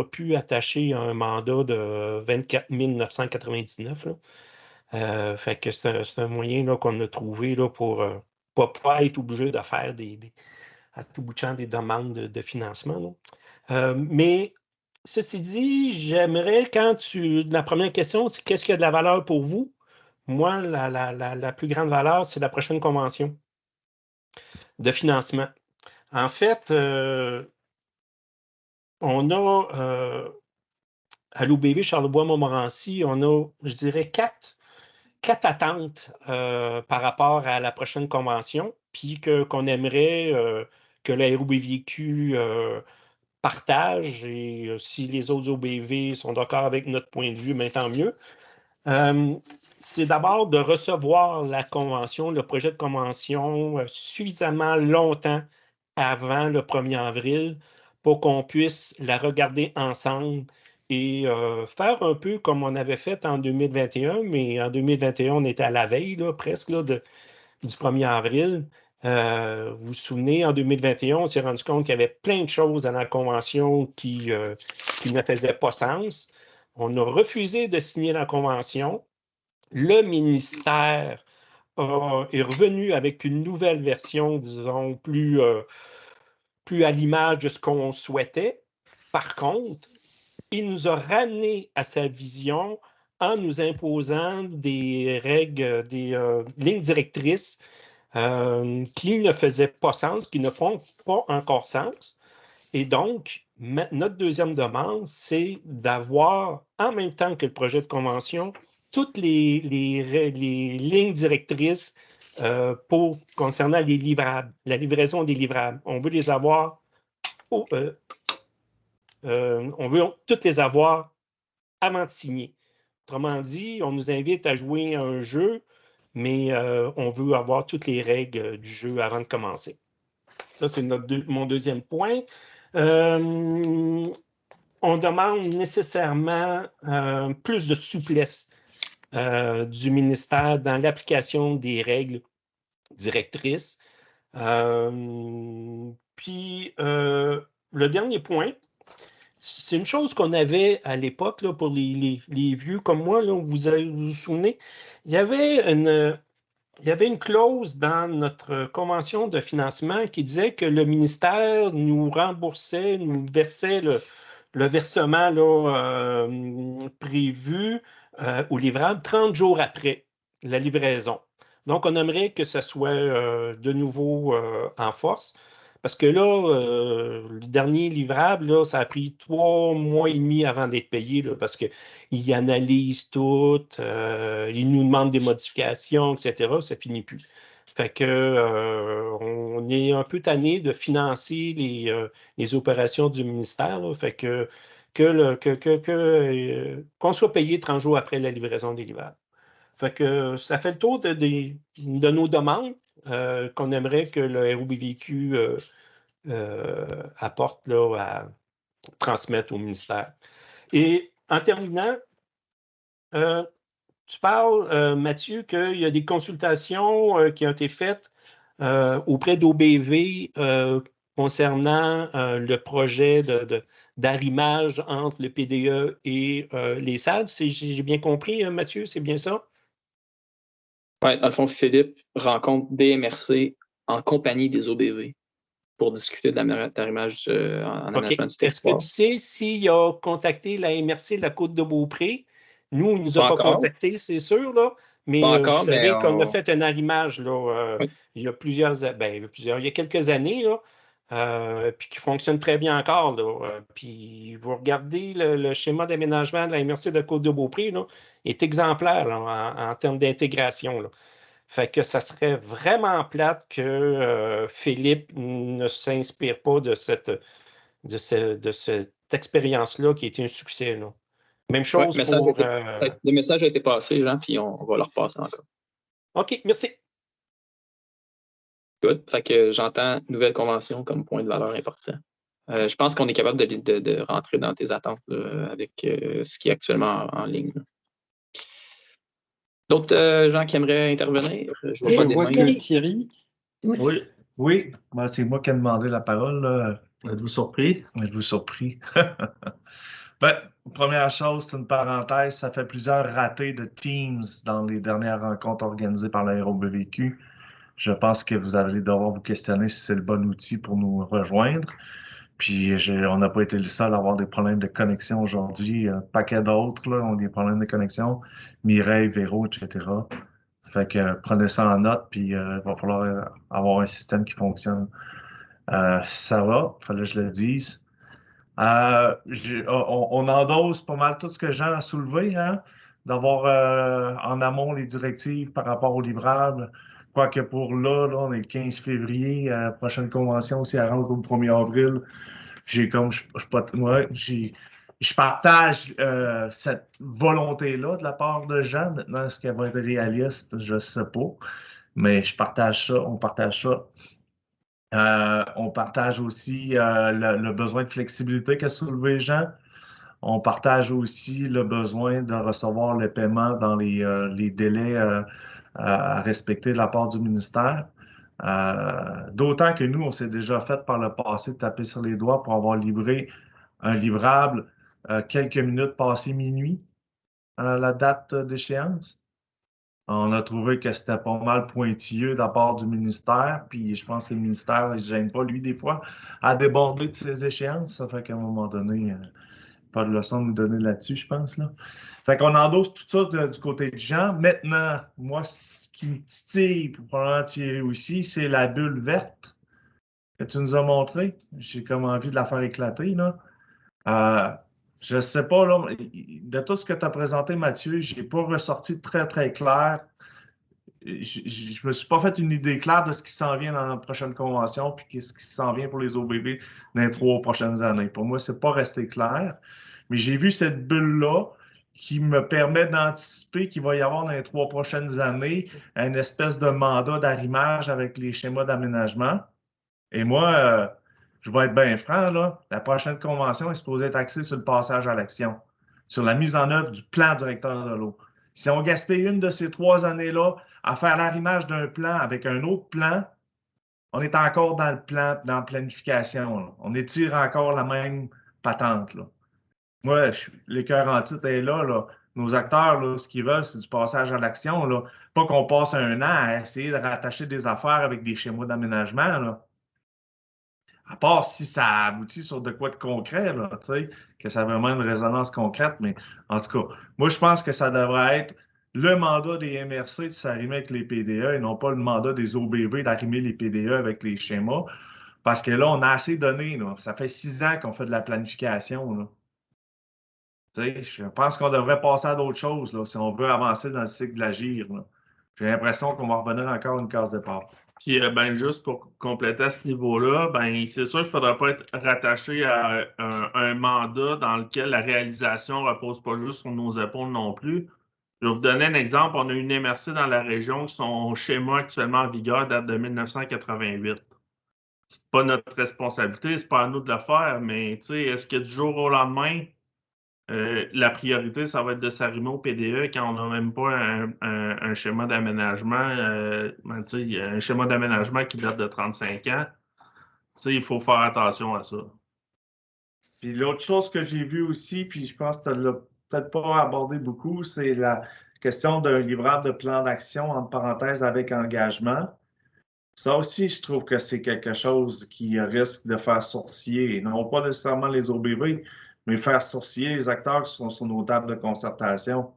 plus attaché à un mandat de 24 999. Là. Fait que c'est un moyen là, qu'on a trouvé là, pour ne pas être obligé de faire à tout bout de champ des demandes de financement. Là. Mais ceci dit, j'aimerais, la première question, c'est qu'est-ce qui a de la valeur pour vous? moi, la plus grande valeur, c'est la prochaine convention de financement. En fait, on a à l'OBV Charlevoix-Montmorency, on a, je dirais, quatre attentes par rapport à la prochaine convention, puis qu'on aimerait que la ROBVQ partage, et si les autres OBV sont d'accord avec notre point de vue, bien, tant mieux. C'est d'abord de recevoir la convention, le projet de convention, suffisamment longtemps avant le 1er avril pour qu'on puisse la regarder ensemble et faire un peu comme on avait fait en 2021, mais en 2021, on était à la veille, là, presque, là, du 1er avril. Vous vous souvenez, en 2021, on s'est rendu compte qu'il y avait plein de choses dans la convention qui ne faisaient pas sens. On a refusé de signer la convention. Le ministère est revenu avec une nouvelle version, disons, plus à l'image de ce qu'on souhaitait. Par contre, il nous a ramené à sa vision en nous imposant des règles, des lignes directrices qui ne faisaient pas sens, qui ne font pas encore sens. Et donc, notre deuxième demande, c'est d'avoir, en même temps que le projet de convention, toutes les lignes directrices concernant les livrables, la livraison des livrables. On veut les avoir, on veut toutes les avoir avant de signer. Autrement dit, on nous invite à jouer à un jeu, mais on veut avoir toutes les règles du jeu avant de commencer. Ça, c'est mon deuxième point. On demande nécessairement plus de souplesse du ministère dans l'application des règles directrices. Puis, le dernier point, c'est une chose qu'on avait à l'époque, pour les vieux comme moi, là, vous vous souvenez, il y avait une clause dans notre convention de financement qui disait que le ministère nous remboursait, nous versait le versement là, prévu au livrable 30 jours après la livraison. Donc, on aimerait que ce soit de nouveau en force. Parce que là, le dernier livrable, là, ça a pris 3 mois et demi avant d'être payé, là, parce qu'ils analysent tout, ils nous demandent des modifications, etc. Ça finit plus. Fait que on est un peu tanné de financer les opérations du ministère. Là, fait qu'on soit payé 30 jours après la livraison des livrables. Fait que ça fait le tour de nos demandes qu'on aimerait que le ROBVQ apporte là, à transmettre au ministère. Et en terminant, tu parles, Mathieu, qu'il y a des consultations qui ont été faites auprès d'OBV concernant le projet d'arrimage entre le PDE et les SAD. J'ai bien compris, Mathieu, c'est bien ça? Oui, dans le fond, Philippe rencontre des MRC en compagnie des OBV pour discuter de l'arrimage en aménagement du territoire. Est-ce que tu sais s'il a contacté la MRC de la Côte-de-Beaupré? Nous, il ne nous a pas contactés, c'est sûr, là, mais vous savez qu'on a fait un arrimage là, oui. il y a quelques années, là, puis qui fonctionne très bien encore. Là, puis vous regardez le schéma d'aménagement de la MRC de la Côte-de-Beaupré, là, est exemplaire là, en termes d'intégration. Fait que ça serait vraiment plate que Philippe ne s'inspire pas de cette expérience-là qui a été un succès. Là. Même chose pour... Le message a été passé, Jean, puis on va le repasser encore. OK, merci. Good. Fait que j'entends nouvelle convention comme point de valeur important. Je pense qu'on est capable de rentrer dans tes attentes là, avec ce qui est actuellement en ligne. Là. D'autres gens qui aimeraient intervenir? Je vois que Thierry. Oui. Ben, c'est moi qui ai demandé la parole. Là. Êtes-vous surpris? Êtes-vous surpris? Ben, première chose, c'est une parenthèse. Ça fait plusieurs ratés de Teams dans les dernières rencontres organisées par la ROBVQ. Je pense que vous allez devoir vous questionner si c'est le bon outil pour nous rejoindre. Puis on n'a pas été le seul à avoir des problèmes de connexion aujourd'hui. Un paquet d'autres là, ont des problèmes de connexion. Mireille, Véro, etc. Fait que prenez ça en note, puis il va falloir avoir un système qui fonctionne. Ça va, fallait que je le dise. On endosse pas mal tout ce que Jean a soulevé, hein, d'avoir en amont les directives par rapport au livrable. Quoique pour là, on est le 15 février, prochaine convention, si elle rentre au 1er avril, j'ai comme, je partage cette volonté-là de la part de Jean. Maintenant, est-ce qu'elle va être réaliste? Je ne sais pas. Mais je partage ça, on partage ça. On partage aussi le besoin de flexibilité qu'a soulevé Jean. On partage aussi le besoin de recevoir le paiement dans les délais à respecter de la part du ministère. D'autant que nous, on s'est déjà fait par le passé taper sur les doigts pour avoir livré un livrable quelques minutes passées minuit à la date d'échéance. On a trouvé que c'était pas mal pointilleux de la part du ministère, puis je pense que le ministère ne se gêne pas, lui, des fois, à déborder de ses échéances. Ça fait qu'à un moment donné, pas de leçon à nous donner là-dessus, je pense. Là. Fait qu'on endosse tout ça du côté de Jean. Maintenant, moi, ce qui me titille pour probablement tirer aussi, c'est la bulle verte que tu nous as montrée. J'ai comme envie de la faire éclater, là. Je ne sais pas, là, de tout ce que tu as présenté, Mathieu, je n'ai pas ressorti très, très clair. Je ne me suis pas fait une idée claire de ce qui s'en vient dans la prochaine convention puis ce qui s'en vient pour les OBB dans les 3 prochaines années. Pour moi, ce n'est pas resté clair. Mais j'ai vu cette bulle-là qui me permet d'anticiper qu'il va y avoir dans les 3 prochaines années une espèce de mandat d'arrimage avec les schémas d'aménagement. Et moi, je vais être bien franc, là, la prochaine convention est supposée être axée sur le passage à l'action, sur la mise en œuvre du plan directeur de l'eau. Si on gaspille une de ces 3 années-là à faire l'arrimage d'un plan avec un autre plan, on est encore dans le plan, dans la planification. Là. On étire encore la même patente. Là. Moi, les cœurs en titre est là, là. Nos acteurs, là, ce qu'ils veulent, c'est du passage à l'action. Là. Pas qu'on passe un an à essayer de rattacher des affaires avec des schémas d'aménagement. Là. À part si ça aboutit sur de quoi de concret, là, que ça a vraiment une résonance concrète. Mais en tout cas, moi, je pense que ça devrait être le mandat des MRC de s'arrimer avec les PDE et non pas le mandat des OBV d'arrimer les PDE avec les schémas. Parce que là, on a assez donné. Là. Ça fait 6 ans qu'on fait de la planification. Là. Je pense qu'on devrait passer à d'autres choses là, si on veut avancer dans le cycle de l'agir. J'ai l'impression qu'on va revenir encore une case départ. Puis, juste pour compléter à ce niveau-là, c'est sûr qu'il ne faudra pas être rattaché à un mandat dans lequel la réalisation ne repose pas juste sur nos épaules non plus. Je vais vous donner un exemple. On a une MRC dans la région, son schéma actuellement en vigueur date de 1988. Ce n'est pas notre responsabilité, ce n'est pas à nous de le faire, mais est-ce que du jour au lendemain, la priorité, ça va être de s'arrimer au PDE quand on n'a même pas un schéma d'aménagement, un schéma d'aménagement qui date de 35 ans. Il faut faire attention à ça. Puis l'autre chose que j'ai vue aussi, puis je pense que tu ne l'as peut-être pas abordé beaucoup, c'est la question d'un livrable de plan d'action, entre parenthèses, avec engagement. Ça aussi, je trouve que c'est quelque chose qui risque de faire sourciller, non pas nécessairement les OBV, mais faire sourciller les acteurs qui sont sur nos tables de concertation.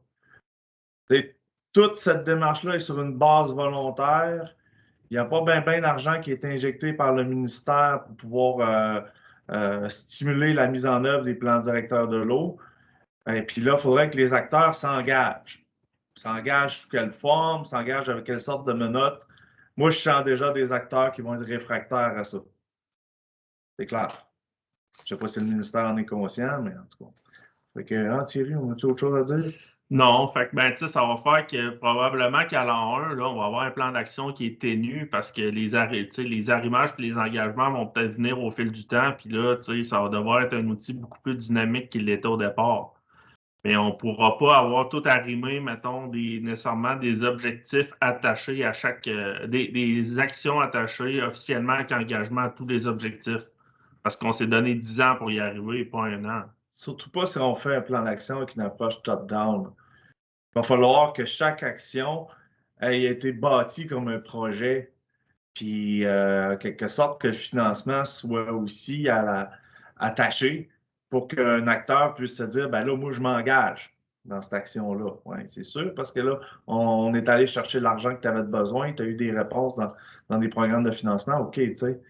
Toute cette démarche-là est sur une base volontaire. Il n'y a pas bien d'argent qui est injecté par le ministère pour pouvoir stimuler la mise en œuvre des plans directeurs de l'eau. Et puis là, il faudrait que les acteurs s'engagent. S'engagent sous quelle forme, s'engagent avec quelle sorte de menottes. Moi, je sens déjà des acteurs qui vont être réfractaires à ça. C'est clair. Je ne sais pas si le ministère en est conscient, mais en tout cas. Fait que, Thierry, on a-tu autre chose à dire? Non, fait que, ça va faire que probablement qu'à l'an 1, là, on va avoir un plan d'action qui est ténu parce que les arrimages et les engagements vont peut-être venir au fil du temps. Puis là, ça va devoir être un outil beaucoup plus dynamique qu'il l'était au départ. Mais on ne pourra pas avoir tout arrimé, mettons, nécessairement des objectifs attachés à chaque. Des actions attachées officiellement avec engagement à tous les objectifs. Parce qu'on s'est donné 10 ans pour y arriver et pas 1 an. Surtout pas si on fait un plan d'action avec une approche top-down. Il va falloir que chaque action ait été bâtie comme un projet, puis quelque sorte que le financement soit aussi à attachés pour qu'un acteur puisse se dire, ben là, moi, je m'engage dans cette action-là. Oui, c'est sûr, parce que là, on est allé chercher l'argent que tu avais besoin, tu as eu des réponses dans des programmes de financement, OK, tu sais.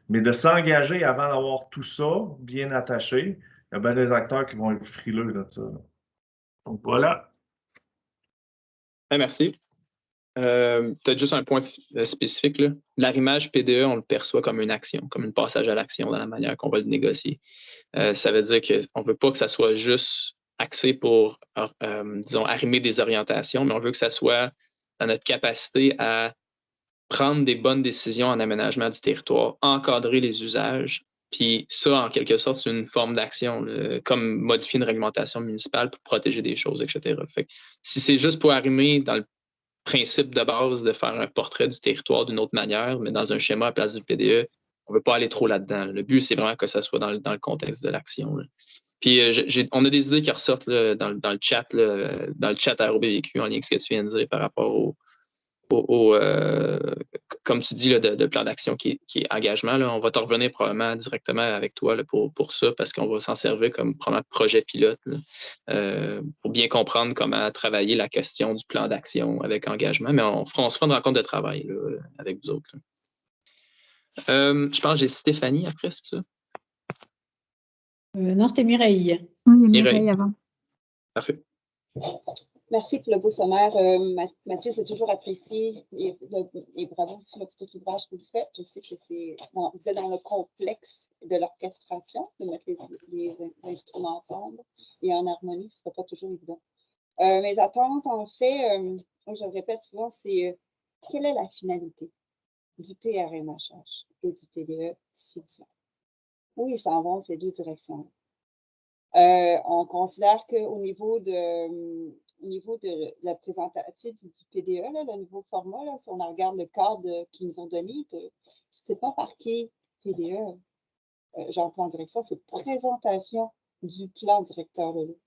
Mais de s'engager avant d'avoir tout ça bien attaché, il y a bien des acteurs qui vont être frileux de ça. Donc voilà. Merci. Peut-être juste un point spécifique. Là. L'arrimage PDE, on le perçoit comme une action, comme un passage à l'action dans la manière qu'on va le négocier. Ça veut dire qu'on ne veut pas que ça soit juste axé pour, disons, arrimer des orientations, mais on veut que ça soit dans notre capacité à prendre des bonnes décisions en aménagement du territoire, encadrer les usages, puis ça, en quelque sorte, c'est une forme d'action, comme modifier une réglementation municipale pour protéger des choses, etc. Fait que, si c'est juste pour arrimer dans le principe de base de faire un portrait du territoire d'une autre manière, mais dans un schéma à place du PDE, on ne veut pas aller trop là-dedans. Le but, c'est vraiment que ça soit dans le contexte de l'action. Puis, on a des idées qui ressortent là, dans le chat à ROBVQ en lien avec ce que tu viens de dire par rapport comme tu dis, là, de plan d'action qui est engagement. Là, on va te revenir probablement directement avec toi là, pour ça, parce qu'on va s'en servir comme projet pilote là, pour bien comprendre comment travailler la question du plan d'action avec engagement. Mais on se fera une rencontre de travail là, avec vous autres. Je pense que j'ai Stéphanie après, c'est ça? Non, c'était Mireille. Oui, il y a Mireille avant. Parfait. Merci pour le beau sommaire. Mathieu, c'est toujours apprécié et bravo aussi pour tout l'ouvrage que vous faites. Je sais que vous êtes dans le complexe de l'orchestration, de mettre les instruments ensemble et en harmonie, ce ne sera pas toujours évident. Mes attentes, en fait, je le répète souvent, c'est quelle est la finalité du PRMHH et du PDE d'ici 10 ans? Où ils s'en vont ces deux directions? On considère qu'au niveau de la présentative du PDE, là, le nouveau format, là, si on regarde le cadre qu'ils nous ont donné, c'est pas marqué PDE, genre plan de direction, c'est présentation du plan directeur de l'eau.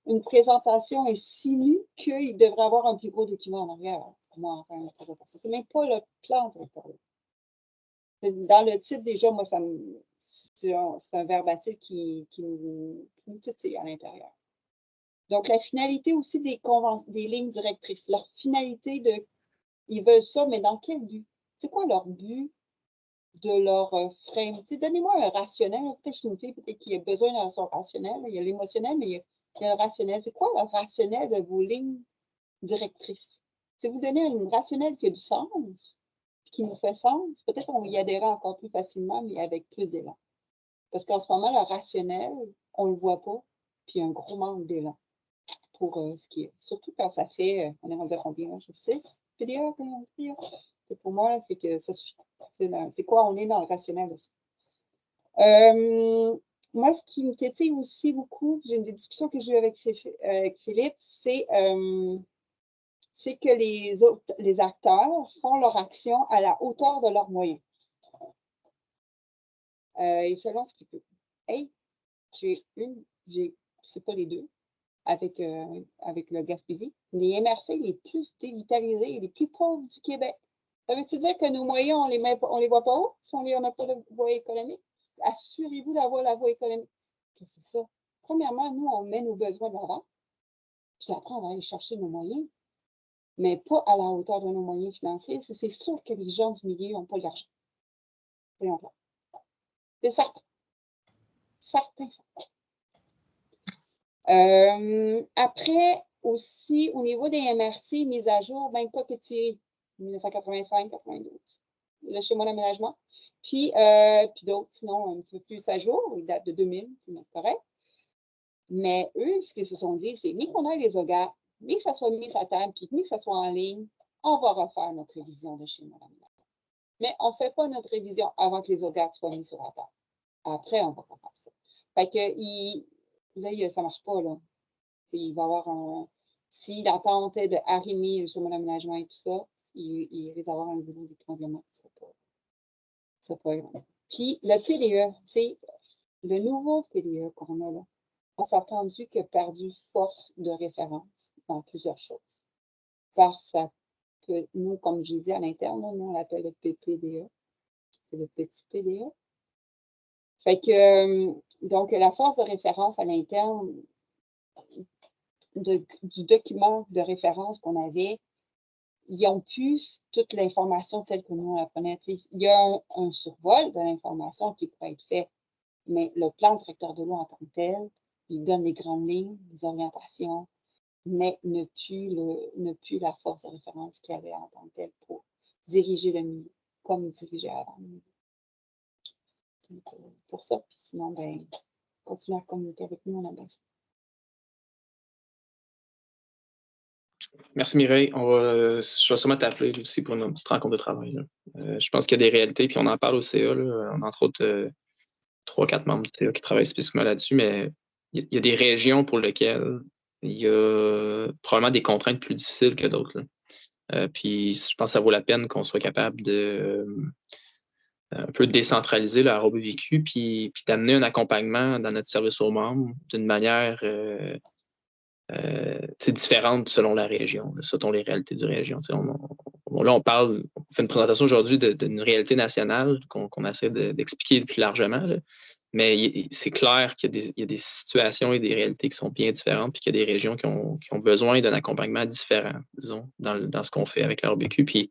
Une présentation est si nue qu'il devrait avoir un plus gros document en arrière pour moi en faire une présentation. C'est même pas le plan directeur de l'eau. Dans le titre, déjà, moi, c'est un verbatim qui nous titille à l'intérieur. Donc, la finalité aussi des lignes directrices. Leur finalité ils veulent ça, mais dans quel but? C'est quoi leur but de leur frame? Donnez-moi un rationnel. Peut-être que je suis une fille peut-être qui a besoin d'un son rationnel. Il y a l'émotionnel, mais il y a le rationnel. C'est quoi le rationnel de vos lignes directrices? Si vous donnez une rationnel qui a du sens, qui nous fait sens, peut-être qu'on y adhérera encore plus facilement, mais avec plus d'élan. Parce qu'en ce moment, le rationnel, on ne le voit pas, puis il y a un gros manque d'élan pour ce qui est. Surtout quand ça fait, on est rendu à combien? 6 PDA, pour moi, c'est que ça suffit. C'est quoi? On est dans le rationnel aussi. Moi, ce qui me tétille aussi beaucoup, j'ai une discussion que j'ai eue avec Philippe, c'est que les acteurs font leur action à la hauteur de leurs moyens. Et selon ce qu'ils peuvent. Hey, c'est pas les deux, avec le Gaspésie, les MRC les plus dévitalisés et les plus pauvres du Québec. Ça veut-tu dire que nos moyens, on les voit pas haut si on n'a pas de voie économique? Assurez-vous d'avoir la voie économique. C'est ça. Premièrement, nous, on met nos besoins de l'avant, puis après, on va aller chercher nos moyens, mais pas à la hauteur de nos moyens financiers. C'est sûr que les gens du milieu n'ont pas l'argent. C'est certain. Certain. Après, aussi, au niveau des MRC, mise à jour, même pas que tu 1985-92, le schéma d'aménagement. Puis d'autres, sinon, un petit peu plus à jour, ils datent de 2000, c'est correct. Mais eux, ce qu'ils se sont dit, c'est, mis qu'on ait les OGAT, mis que ça soit mis à table, puis mis que ça soit en ligne, on va refaire notre révision de schéma d'aménagement. Mais on ne fait pas notre révision avant que les OGAT soient mis sur la table. Après, on va refaire ça. Fait que, là, ça ne marche pas, là. Il va y avoir si l'attente est de arrimer le schéma d'aménagement et tout ça, il risque d'avoir un niveau d'étranglement. Ça pas grand. Puis le PDE, c'est le nouveau PDE qu'on a là. On s'est entendu qu'il a perdu force de référence dans plusieurs choses. Parce que nous, comme j'ai dit à l'interne, nous, on l'appelle le PPDE. C'est le petit PDE. Fait que Donc, la force de référence à l'interne du document de référence qu'on avait, ils ont pu toute l'information telle que nous on la prenait. Il y a un survol de l'information qui pourrait être fait, mais le plan directeur de l'eau en tant que tel, il donne les grandes lignes, les orientations, mais ne plus la force de référence qu'il y avait en tant que tel pour diriger le milieu, comme il dirigeait avant. Donc, pour ça, puis sinon, ben, continuer à communiquer avec nous, on a besoin. Merci Mireille. Je vais sûrement t'appeler aussi pour une petite rencontre de travail. Je pense qu'il y a des réalités, puis on en parle au CA. Là, on a entre autres 3-4 membres du CA qui travaillent spécifiquement là-dessus, mais il y a des régions pour lesquelles il y a probablement des contraintes plus difficiles que d'autres. Puis je pense que ça vaut la peine qu'on soit capable de un peu décentraliser la ROBVQ, puis d'amener un accompagnement dans notre service aux membres d'une manière différente selon la région, selon les réalités de région. Là, on fait une présentation aujourd'hui d'une réalité nationale qu'on essaie d'expliquer plus largement, là. Mais c'est clair qu'il y a des situations et des réalités qui sont bien différentes, puis qu'il y a des régions qui ont besoin d'un accompagnement différent, disons, dans ce qu'on fait avec la ROBVQ. Puis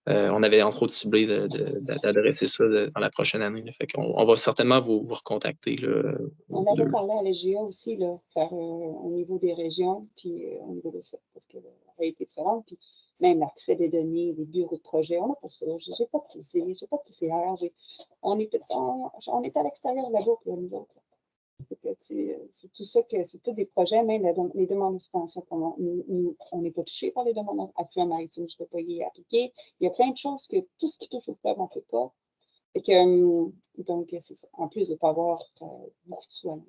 on avait entre autres ciblé d'adresser ça dans la prochaine année. Là. Fait qu'on va certainement vous recontacter. Là, on avait parlé à l'EGA aussi, là, faire au niveau des régions, puis au niveau de ça, parce que la réalité est différente, puis même l'accès des données, les bureaux de projet, on n'a pas ça. Je n'ai pas de PC, j'ai pas de TCR. On est à l'extérieur de la boucle, là, nous autres. C'est tout ça c'est tous des projets, même les demandes de subvention. On n'est pas touché par les demandes actuelles maritimes, je ne peux pas y appliquer. Il y a plein de choses que tout ce qui touche au fleuve, on ne peut pas. Et que, donc, c'est ça. En plus de ne pas avoir beaucoup de soins.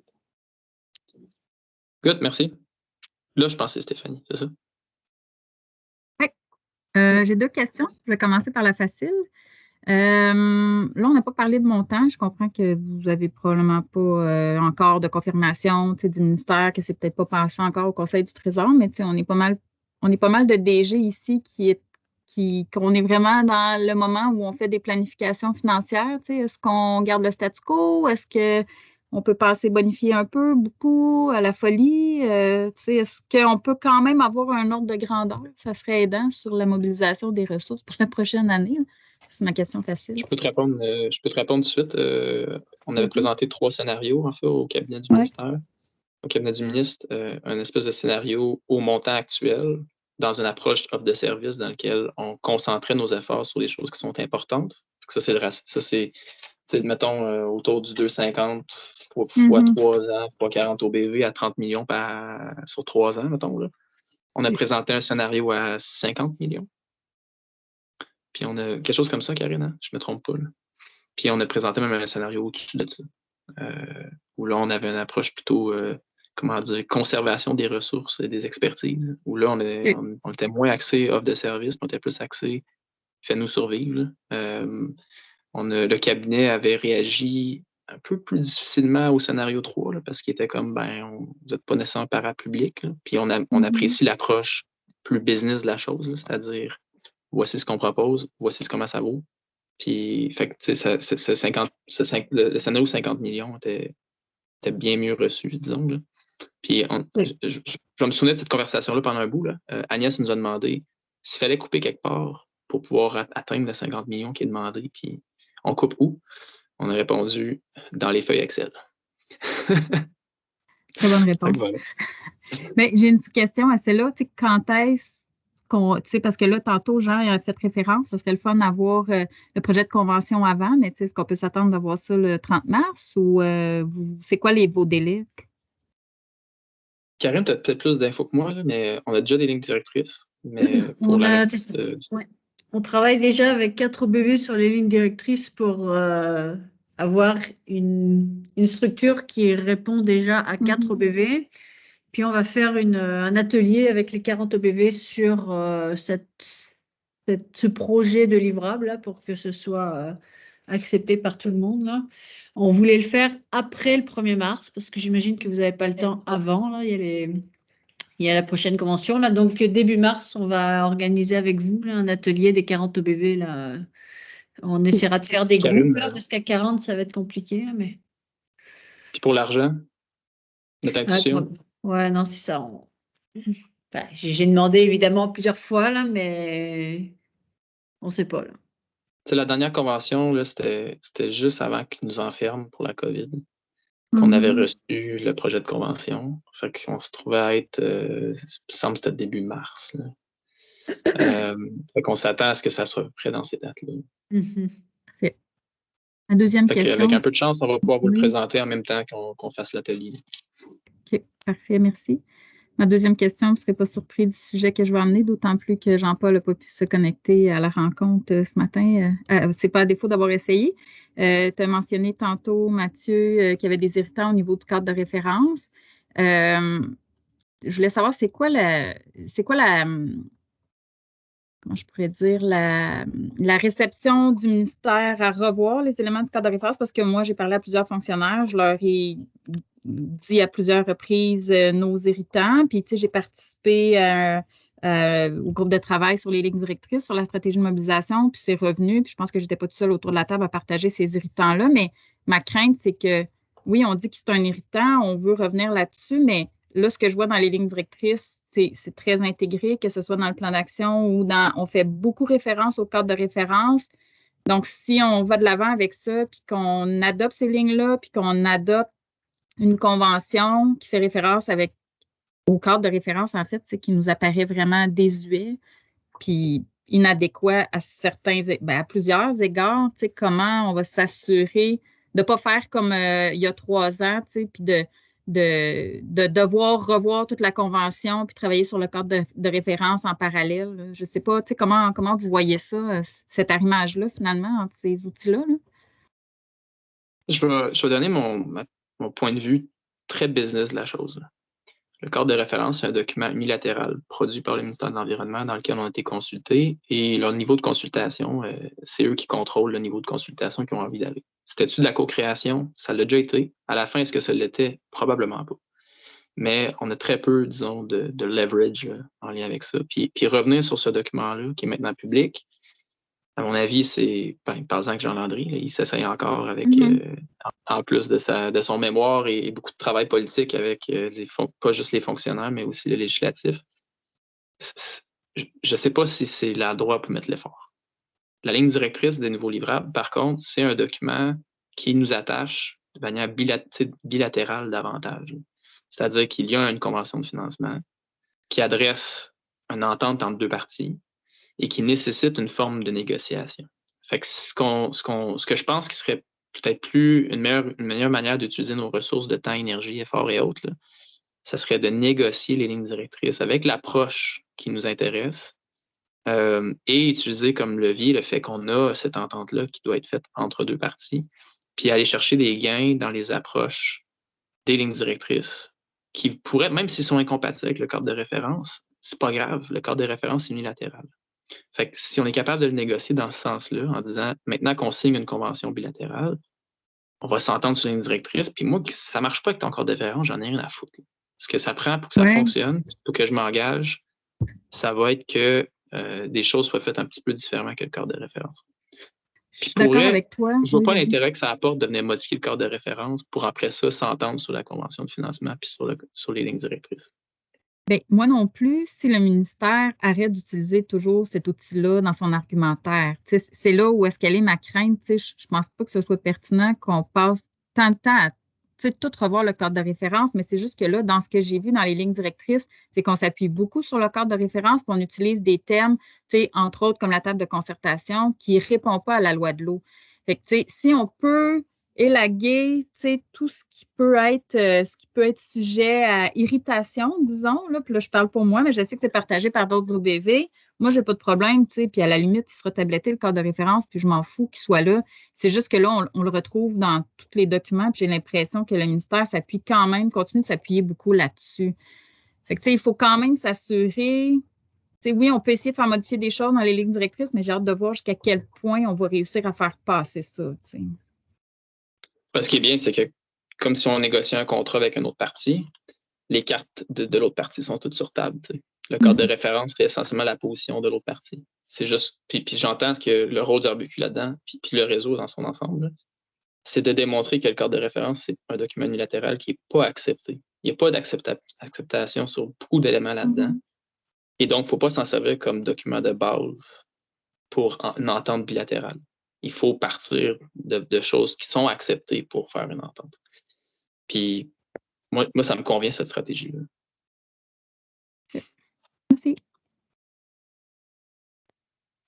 Good, merci. Là, je pense que c'est Stéphanie, c'est ça? Oui. J'ai 2 questions. Je vais commencer par la facile. Là, on n'a pas parlé de montant. Je comprends que vous n'avez probablement pas encore de confirmation du ministère, que c'est peut-être pas passé encore au Conseil du Trésor, mais on est pas mal de DG ici qu'on est vraiment dans le moment où on fait des planifications financières. Est-ce qu'on garde le statu quo? Est-ce qu'on peut passer bonifier un peu, beaucoup, à la folie? Est-ce qu'on peut quand même avoir un ordre de grandeur? Ça serait aidant sur la mobilisation des ressources pour la prochaine année. Là. C'est ma question facile. Je peux te répondre tout de suite. On avait présenté 3 scénarios, en fait, au cabinet du ministère. Au cabinet du ministre, un espèce de scénario au montant actuel, dans une approche offre de service dans laquelle on concentrait nos efforts sur les choses qui sont importantes. Ça, c'est mettons, autour du 2,50 fois 3 ans, fois 40 OBV à 30 millions sur 3 ans, mettons. Là. On a présenté un scénario à 50 millions. Puis on a quelque chose comme ça, Karine, hein? Je ne me trompe pas. Là. Puis on a présenté même un scénario au-dessus de ça. Où là, on avait une approche plutôt, conservation des ressources et des expertises. Où là, on était moins axé offre de service, on était plus axé fais-nous survivre. Le cabinet avait réagi un peu plus difficilement au scénario 3, là, parce qu'il était comme, vous n'êtes pas nécessairement parapublic. Là. Puis on apprécie l'approche plus business de la chose, c'est-à-dire voici ce qu'on propose, voici comment ça vaut. Puis, fait que, le scénario 50 millions était bien mieux reçu, disons. Là. Puis, je me souvenais de cette conversation-là pendant un bout. Là. Agnès nous a demandé s'il fallait couper quelque part pour pouvoir atteindre les 50 millions qui est demandé. Puis, on coupe où? On a répondu dans les feuilles Excel. Très bonne réponse. Voilà. Mais j'ai une question à celle-là. Quand est-ce parce que là, tantôt, Jean a fait référence, ce serait le fun d'avoir le projet de convention avant, mais est-ce qu'on peut s'attendre d'avoir ça le 30 mars ou c'est quoi vos délais? Karine, tu as peut-être plus d'infos que moi, là, mais on a déjà des lignes directrices. Mais on travaille déjà avec 4 OBV sur les lignes directrices pour avoir une structure qui répond déjà à 4 OBV. Puis on va faire un atelier avec les 40 OBV sur ce projet de livrable là, pour que ce soit accepté par tout le monde. Là. On voulait le faire après le 1er mars parce que j'imagine que vous n'avez pas le temps avant. Là. Il y a la prochaine convention. Là. Donc début mars, on va organiser avec vous là, un atelier des 40 OBV. Là. On essaiera de faire des groupes là, parce qu'à 40, ça va être compliqué. Mais... Puis pour l'argent, notre intuition. Ouais, non, c'est ça. Enfin, j'ai demandé évidemment plusieurs fois, là, mais on ne sait pas. Là. La dernière convention, là, c'était juste avant qu'ils nous enferment pour la COVID, qu'on avait reçu le projet de convention. Fait qu'on se trouvait à être, il me semble que c'était début mars. Fait qu'on s'attend à ce que ça soit prêt dans ces dates-là. Parfait. La deuxième question. Avec un peu de chance, on va pouvoir vous le présenter en même temps qu'on fasse l'atelier. OK, parfait, merci. Ma deuxième question, vous ne serez pas surpris du sujet que je vais amener, d'autant plus que Jean-Paul n'a pas pu se connecter à la rencontre ce matin. C'est pas à défaut d'avoir essayé. Tu as mentionné tantôt, Mathieu, qu'il y avait des irritants au niveau du cadre de référence. Je voulais savoir, c'est quoi la comment je pourrais dire, la réception du ministère à revoir les éléments du cadre de référence, parce que moi, j'ai parlé à plusieurs fonctionnaires, je leur ai dit à plusieurs reprises nos irritants, puis tu sais, j'ai participé au groupe de travail sur les lignes directrices, sur la stratégie de mobilisation, puis c'est revenu, puis je pense que je n'étais pas toute seule autour de la table à partager ces irritants-là, mais ma crainte, c'est que, oui, on dit que c'est un irritant, on veut revenir là-dessus, mais là, ce que je vois dans les lignes directrices, c'est très intégré, que ce soit dans le plan d'action ou on fait beaucoup référence au cadre de référence. Donc, si on va de l'avant avec ça, puis qu'on adopte ces lignes-là, puis qu'on adopte une convention qui fait référence au cadre de référence, en fait, qui nous apparaît vraiment désuet, puis inadéquat à plusieurs égards, comment on va s'assurer de ne pas faire comme il y a 3 ans, puis de devoir revoir toute la convention puis travailler sur le cadre de référence en parallèle. Là. Je ne sais pas, comment vous voyez ça, cet arrimage-là, finalement, entre ces outils-là? Là? Je vais donner mon point de vue très business de la chose. Là. Le cadre de référence, c'est un document unilatéral produit par le ministère de l'Environnement dans lequel on a été consultés et leur niveau de consultation, c'est eux qui contrôlent le niveau de consultation qu'ils ont envie d'aller. C'était-tu de la co-création? Ça l'a déjà été. À la fin, est-ce que ça l'était? Probablement pas. Mais on a très peu, disons, de leverage là, en lien avec ça. Puis revenir sur ce document-là, qui est maintenant public, à mon avis, c'est, par exemple, Jean Landry, là, il s'essaye encore avec, en plus de son mémoire et beaucoup de travail politique avec pas juste les fonctionnaires, mais aussi le législatif. Je ne sais pas si c'est l'endroit pour mettre l'effort. La ligne directrice des nouveaux livrables, par contre, c'est un document qui nous attache de manière bilatérale davantage. C'est-à-dire qu'il y a une convention de financement qui adresse une entente entre 2 parties et qui nécessite une forme de négociation. Fait que ce que je pense qui serait peut-être une meilleure manière d'utiliser nos ressources de temps, énergie, effort et autres, là, ça serait de négocier les lignes directrices avec l'approche qui nous intéresse et utiliser comme levier le fait qu'on a cette entente-là qui doit être faite entre 2 parties, puis aller chercher des gains dans les approches des lignes directrices qui pourraient, même s'ils sont incompatibles avec le cadre de référence, c'est pas grave, le cadre de référence est unilatéral. Fait que si on est capable de le négocier dans ce sens-là, en disant maintenant qu'on signe une convention bilatérale, on va s'entendre sur une directrice, puis moi, ça ne marche pas avec ton cadre de référence, j'en ai rien à foutre. Ce que ça prend pour que ça fonctionne, pour que je m'engage, ça va être que des choses soient faites un petit peu différemment que le cadre de référence. Je suis d'accord avec toi. Je ne vois pas l'intérêt que ça apporte de venir modifier le cadre de référence pour après ça s'entendre sur la convention de financement puis sur les lignes directrices. Bien, moi non plus, si le ministère arrête d'utiliser toujours cet outil-là dans son argumentaire. C'est là où est-ce qu'elle est ma crainte. Je ne pense pas que ce soit pertinent qu'on passe tant de temps à tout revoir le cadre de référence, mais c'est juste que là, dans ce que j'ai vu dans les lignes directrices, c'est qu'on s'appuie beaucoup sur le cadre de référence, puis on utilise des termes, entre autres comme la table de concertation, qui ne répond pas à la loi de l'eau. Fait que, si on peut élaguer tout ce qui peut être sujet à irritation, disons. Là, puis là, je parle pour moi, mais je sais que c'est partagé par d'autres OBV. Moi, je n'ai pas de problème, puis à la limite, il sera tabletté le cadre de référence, puis je m'en fous qu'il soit là. C'est juste que là, on le retrouve dans tous les documents, puis j'ai l'impression que le ministère s'appuie quand même, continue de s'appuyer beaucoup là-dessus. Fait que, il faut quand même s'assurer. Oui, on peut essayer de faire modifier des choses dans les lignes directrices, mais j'ai hâte de voir jusqu'à quel point on va réussir à faire passer ça. Ce qui est bien, c'est que comme si on négociait un contrat avec une autre partie, les cartes de l'autre partie sont toutes sur table. T'sais. Le cadre de référence fait essentiellement la position de l'autre partie. C'est juste. Puis j'entends que le rôle du RBQ là-dedans, puis le réseau dans son ensemble, c'est de démontrer que le cadre de référence, c'est un document unilatéral qui n'est pas accepté. Il n'y a pas d'acceptation sur beaucoup d'éléments là-dedans. Et donc, il ne faut pas s'en servir comme document de base pour une entente bilatérale. Il faut partir de choses qui sont acceptées pour faire une entente. Puis, moi ça me convient, cette stratégie-là. Merci.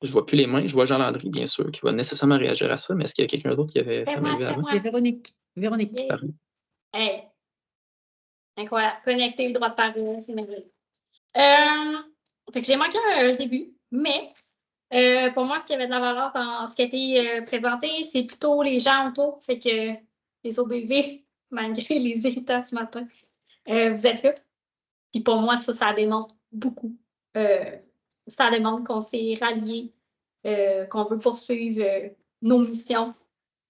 Je ne vois plus les mains. Je vois Jean-Landry, bien sûr, qui va nécessairement réagir à ça, mais est-ce qu'il y a quelqu'un d'autre qui avait sa main levée avant? Il y a Véronique. Véronique. Yeah. Hey. Incroyable. Connecter le droit de parole, c'est merveilleux. Fait que j'ai manqué le début, mais pour moi, ce qui avait de la valeur dans ce qui a été présenté, c'est plutôt les gens autour. Fait que les OBV, malgré les irritants ce matin, vous êtes là. Puis pour moi, ça démontre beaucoup. Ça démontre qu'on s'est ralliés, qu'on veut poursuivre nos missions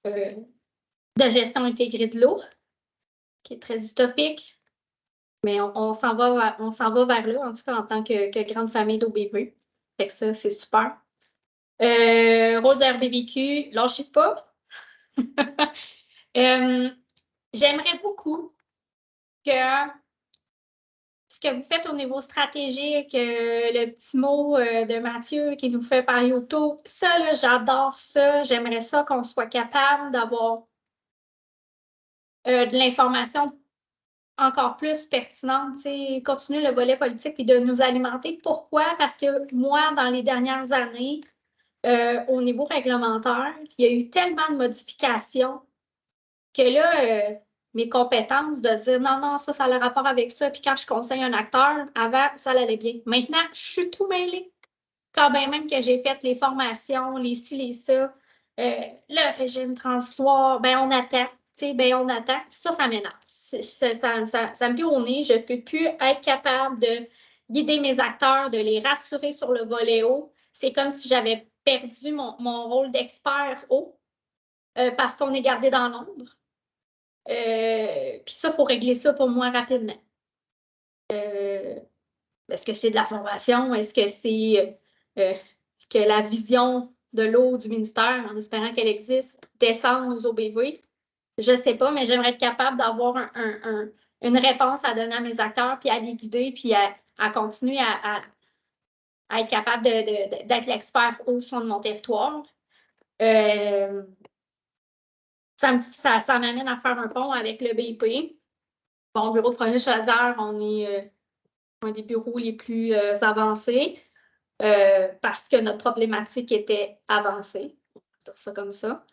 de gestion intégrée de l'eau, qui est très utopique. Mais on s'en va vers là, en tout cas en tant que grande famille d'OBV. Fait que ça, c'est super. Rôle du RBVQ, lâchez pas. J'aimerais beaucoup que ce que vous faites au niveau stratégique, le petit mot de Mathieu qui nous fait parler autour, ça, là, j'adore ça. J'aimerais ça qu'on soit capable d'avoir de l'information encore plus pertinente, continuer le volet politique et de nous alimenter. Pourquoi? Parce que moi, dans les dernières années, au niveau réglementaire, il y a eu tellement de modifications que là, mes compétences de dire non, ça a le rapport avec ça, puis quand je conseille un acteur, avant, ça allait bien. Maintenant, je suis tout mêlée. Quand bien même que j'ai fait les formations, les ci, les ça, le régime transitoire, on attend. On attend. Ça m'énerve. Ça me pue au nez. Je ne peux plus être capable de guider mes acteurs, de les rassurer sur le volet eau. C'est comme si j'avais perdu mon rôle d'expert eau parce qu'on est gardé dans l'ombre. Puis ça, il faut régler ça pour moi rapidement. Est-ce que c'est de la formation? Est-ce que c'est que la vision de l'eau du ministère, en espérant qu'elle existe, descende aux OBV? Je ne sais pas, mais j'aimerais être capable d'avoir une réponse à donner à mes acteurs, puis à les guider, puis à continuer à être capable d'être l'expert au son de mon territoire. Ça m'amène à faire un pont avec le BIP. Bon, bureau de projet Chaudière, on est un des bureaux les plus avancés parce que notre problématique était avancée. On va dire ça comme ça.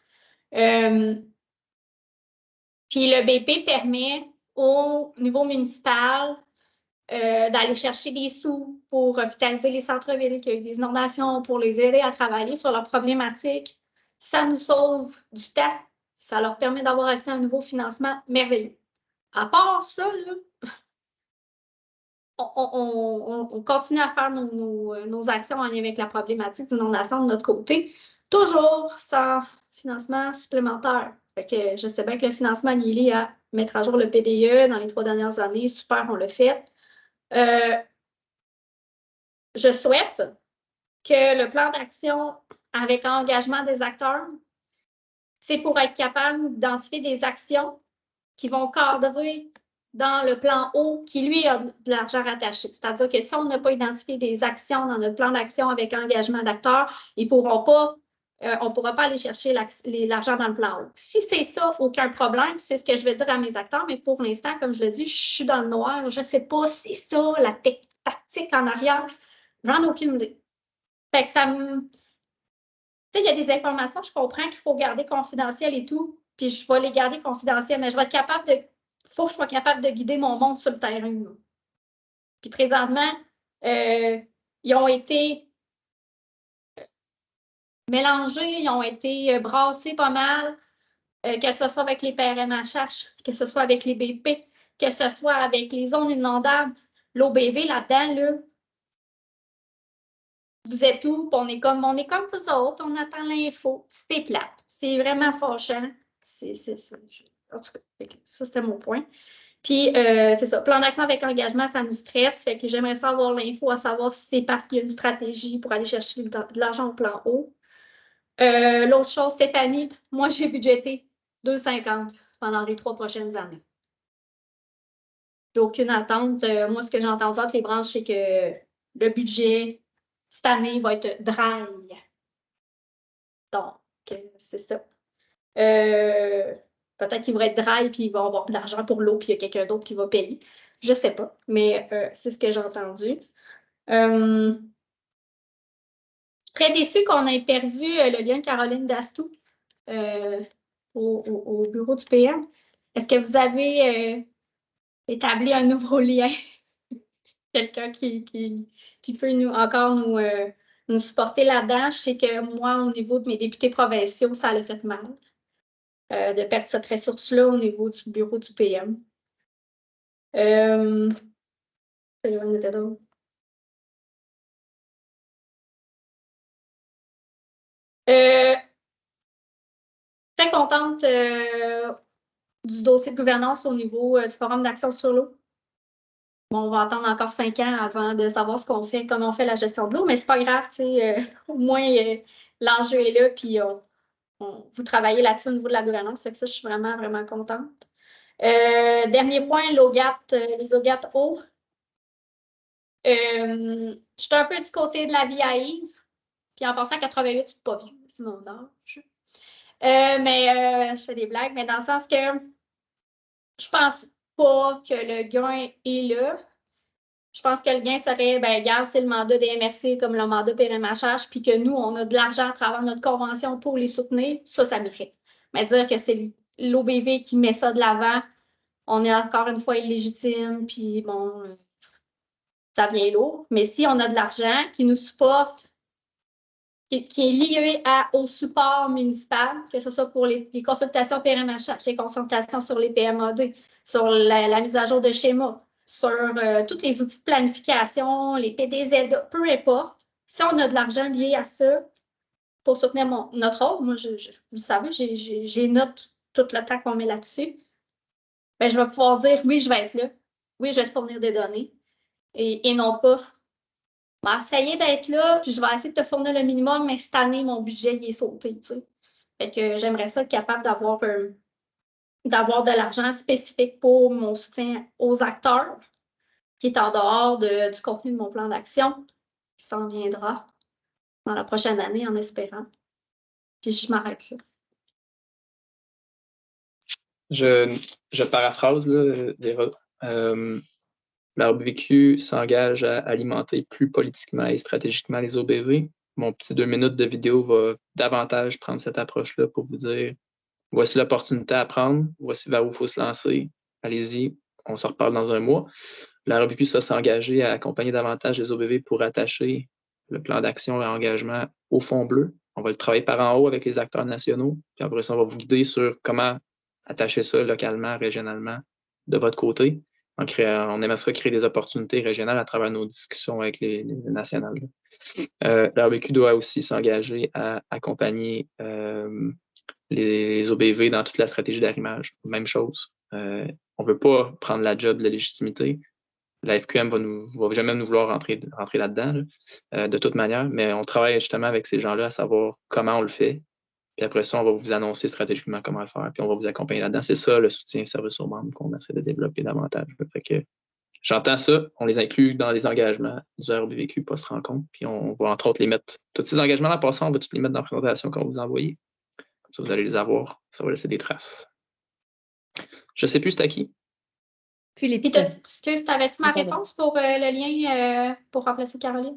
Puis le BP permet au niveau municipal d'aller chercher des sous pour revitaliser les centres-villes, qu'il y a eu des inondations, pour les aider à travailler sur leurs problématiques. Ça nous sauve du temps. Ça leur permet d'avoir accès à un nouveau financement merveilleux. À part ça, là, on continue à faire nos actions en lien avec la problématique d'inondation de notre côté, toujours sans financement supplémentaire. Fait que je sais bien que le financement est lié à mettre à jour le PDE dans les 3 dernières années. Super, on l'a fait. Je souhaite que le plan d'action avec engagement des acteurs, c'est pour être capable d'identifier des actions qui vont cadrer dans le plan eau qui, lui, a de l'argent rattaché. C'est-à-dire que si on n'a pas identifié des actions dans notre plan d'action avec engagement d'acteurs, ils pourront pas, on ne pourra pas aller chercher l'argent dans le plan eau. Si c'est ça, aucun problème, c'est ce que je vais dire à mes acteurs, mais pour l'instant, comme je le dis, je suis dans le noir, je ne sais pas si c'est ça, la tactique en arrière, j'en ai aucune idée. Fait que ça me... Tu sais, il y a des informations, je comprends qu'il faut garder confidentielles et tout, puis je vais les garder confidentielles, mais je vais être capable de... Il faut que je sois capable de guider mon monde sur le terrain. Là. Puis présentement, ils ont été mélangés, ils ont été brassés pas mal, que ce soit avec les PRNHH, que ce soit avec les BP, que ce soit avec les zones inondables. L'OBV là-dedans, là, vous êtes où? On est comme vous autres, on attend l'info. C'était plate. C'est vraiment fâchant. C'est ça. En tout cas, ça, c'était mon point. Puis, c'est ça. Plan d'action avec engagement, ça nous stresse. Fait que j'aimerais savoir l'info, à savoir si c'est parce qu'il y a une stratégie pour aller chercher de l'argent au plan haut. L'autre chose, Stéphanie, moi, j'ai budgété 2,50 pendant les 3 prochaines années. J'ai aucune attente. Moi, ce que j'ai entendu entre les branches, c'est que le budget cette année va être dry. Donc, c'est ça. Peut-être qu'il va être dry puis il va avoir de l'argent pour l'eau puis il y a quelqu'un d'autre qui va payer. Je ne sais pas, mais c'est ce que j'ai entendu. Très déçue qu'on ait perdu le lien de Caroline Dastou au bureau du PM. Est-ce que vous avez établi un nouveau lien? Quelqu'un qui peut nous supporter là-dedans? Je sais que moi, au niveau de mes députés provinciaux, ça l'a fait mal de perdre cette ressource-là au niveau du bureau du PM. Très contente du dossier de gouvernance au niveau du Forum d'action sur l'eau. Bon, on va attendre encore 5 ans avant de savoir ce qu'on fait, comment on fait la gestion de l'eau, mais c'est pas grave, au moins l'enjeu est là, puis vous travaillez là-dessus au niveau de la gouvernance, fait que ça, je suis vraiment, vraiment contente. Dernier point, les OGAT eau. Je suis un peu du côté de la vie à Yves, puis en passant à 88, c'est pas vieux, c'est mon âge. Mais je fais des blagues, mais dans le sens que je pense pas que le gain est là. Je pense que le gain serait, ben, regarde, c'est le mandat des MRC comme le mandat PRMHH, puis que nous, on a de l'argent à travers notre convention pour les soutenir, ça mérite. Mais dire que c'est l'OBV qui met ça de l'avant, on est encore une fois illégitime, puis bon, ça vient lourd. Mais si on a de l'argent qui nous supporte, qui est lié au support municipal, que ce soit pour les consultations PRMHH, les consultations sur les PMAD, sur la mise à jour de schémas, sur tous les outils de planification, les PDZ, peu importe. Si on a de l'argent lié à ça pour soutenir notre offre, moi, vous savez, j'ai note tout le temps qu'on met là-dessus, ben, je vais pouvoir dire oui, je vais être là. Oui, je vais te fournir des données. Et non pas, je vais essayer d'être là, puis je vais essayer de te fournir le minimum, mais cette année, mon budget, il est sauté, tu sais. Fait que j'aimerais ça être capable d'avoir de l'argent spécifique pour mon soutien aux acteurs, qui est en dehors du contenu de mon plan d'action, qui s'en viendra dans la prochaine année, en espérant. Puis je m'arrête là. Je paraphrase, là, Véra. La RBQ s'engage à alimenter plus politiquement et stratégiquement les OBV. Mon petit 2 minutes de vidéo va davantage prendre cette approche-là pour vous dire voici l'opportunité à prendre, voici vers où il faut se lancer. Allez-y, on se reparle dans un mois. La RBQ va s'engager à accompagner davantage les OBV pour attacher le plan d'action et engagement au fond bleu. On va le travailler par en haut avec les acteurs nationaux, puis après ça, on va vous guider sur comment attacher ça localement, régionalement, de votre côté. On aimerait ça créer des opportunités régionales à travers nos discussions avec les nationales. La RBQ doit aussi s'engager à accompagner les OBV dans toute la stratégie d'arrimage. Même chose. On ne veut pas prendre la job de la légitimité. La FQM va jamais nous vouloir rentrer là-dedans, de toute manière, mais on travaille justement avec ces gens-là à savoir comment on le fait. Puis après ça, on va vous annoncer stratégiquement comment le faire, puis on va vous accompagner là-dedans. C'est ça le soutien service aux membres qu'on essaie de développer davantage. Fait que j'entends ça, on les inclut dans les engagements du RBVQ post-rencontre, puis on va entre autres les mettre. Tous ces engagements-là passant, on va tous les mettre dans la présentation qu'on va vous envoyer. Comme ça, vous allez les avoir. Ça va laisser des traces. Je ne sais plus c'est à qui. Philippe. Excuse, t'avais-tu ma réponse pour le lien pour remplacer Caroline?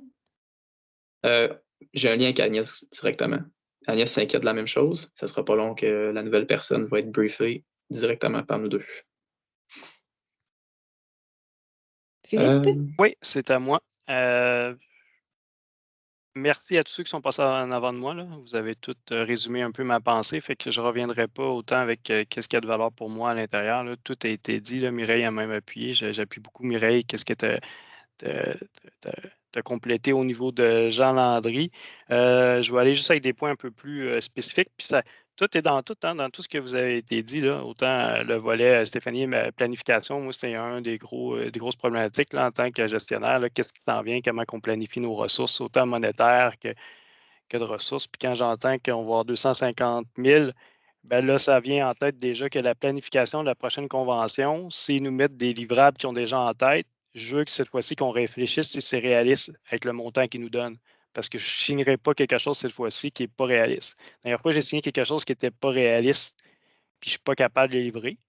J'ai un lien avec Agnès directement. Agnès s'inquiète de la même chose. Ce ne sera pas long que la nouvelle personne va être briefée directement par nous deux. Philippe? Oui, c'est à moi. Merci à tous ceux qui sont passés en avant de moi, là. Vous avez tout résumé un peu ma pensée, fait que je ne reviendrai pas autant avec qu'est-ce qu'il y a de valeur pour moi à l'intérieur. Tout a été dit. Là. Mireille a même appuyé. J'appuie beaucoup Mireille. Qu'est-ce que tu as complété au niveau de Jean Landry? Je vais aller juste avec des points un peu plus spécifiques. Puis tout est dans tout, hein, dans tout ce que vous avez été dit. Là. Autant le volet, Stéphanie, planification, moi, c'était un des grosses problématiques là, en tant que gestionnaire. Qu'est-ce qui s'en vient, comment on planifie nos ressources, autant monétaires que de ressources. Puis quand j'entends qu'on va avoir 250 000 ben là, ça vient en tête déjà que la planification de la prochaine convention, c'est nous mettre des livrables qui ont déjà en tête. Je veux que cette fois-ci, qu'on réfléchisse si c'est réaliste avec le montant qu'ils nous donnent. Parce que je ne signerai pas quelque chose cette fois-ci qui n'est pas réaliste. La dernière fois, j'ai signé quelque chose qui n'était pas réaliste, puis je ne suis pas capable de le livrer.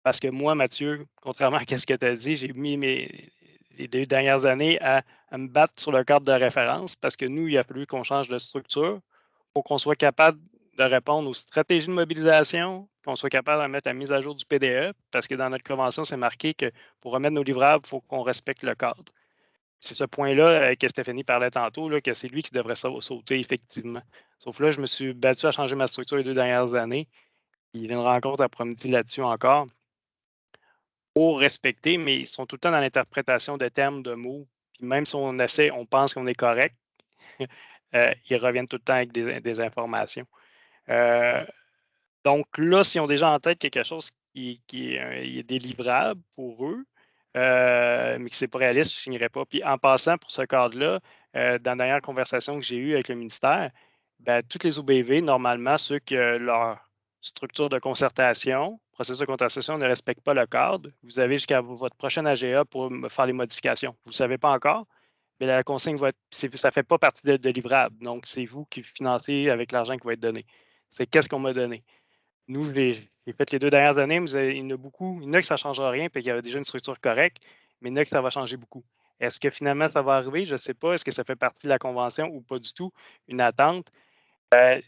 Parce que moi, Mathieu, contrairement à ce que tu as dit, j'ai mis les 2 dernières années à me battre sur le cadre de référence parce que nous, il a fallu qu'on change de structure pour qu'on soit capable de répondre aux stratégies de mobilisation, qu'on soit capable de mettre la mise à jour du PDE, parce que dans notre convention, c'est marqué que pour remettre nos livrables, il faut qu'on respecte le cadre. C'est ce point-là que Stéphanie parlait tantôt, là, que c'est lui qui devrait sauter effectivement. Sauf là, je me suis battu à changer ma structure les 2 dernières années. Il y a une rencontre après-midi là-dessus encore pour respecter, mais ils sont tout le temps dans l'interprétation de termes, de mots. Puis même si on essaie, on pense qu'on est correct, ils reviennent tout le temps avec des informations. Donc là, s'ils ont déjà en tête quelque chose qui est délivrable pour eux, mais que ce n'est pas réaliste, je ne signerai pas. Puis en passant pour ce cadre-là, dans la dernière conversation que j'ai eue avec le ministère, ben, toutes les OBV, normalement, ceux que leur structure de concertation, processus de concertation ne respecte pas le cadre, vous avez jusqu'à votre prochaine AGA pour faire les modifications. Vous ne le savez pas encore, mais la consigne ça ne fait pas partie de livrable. Donc, c'est vous qui financez avec l'argent qui va être donné. C'est qu'est-ce qu'on m'a donné. Nous, j'ai fait les 2 dernières années, mais il y en a beaucoup. Il y en a que ça ne changera rien, puis qu'il y avait déjà une structure correcte, mais il y en a que ça va changer beaucoup. Est-ce que finalement, ça va arriver? Je ne sais pas. Est-ce que ça fait partie de la convention ou pas du tout? Une attente.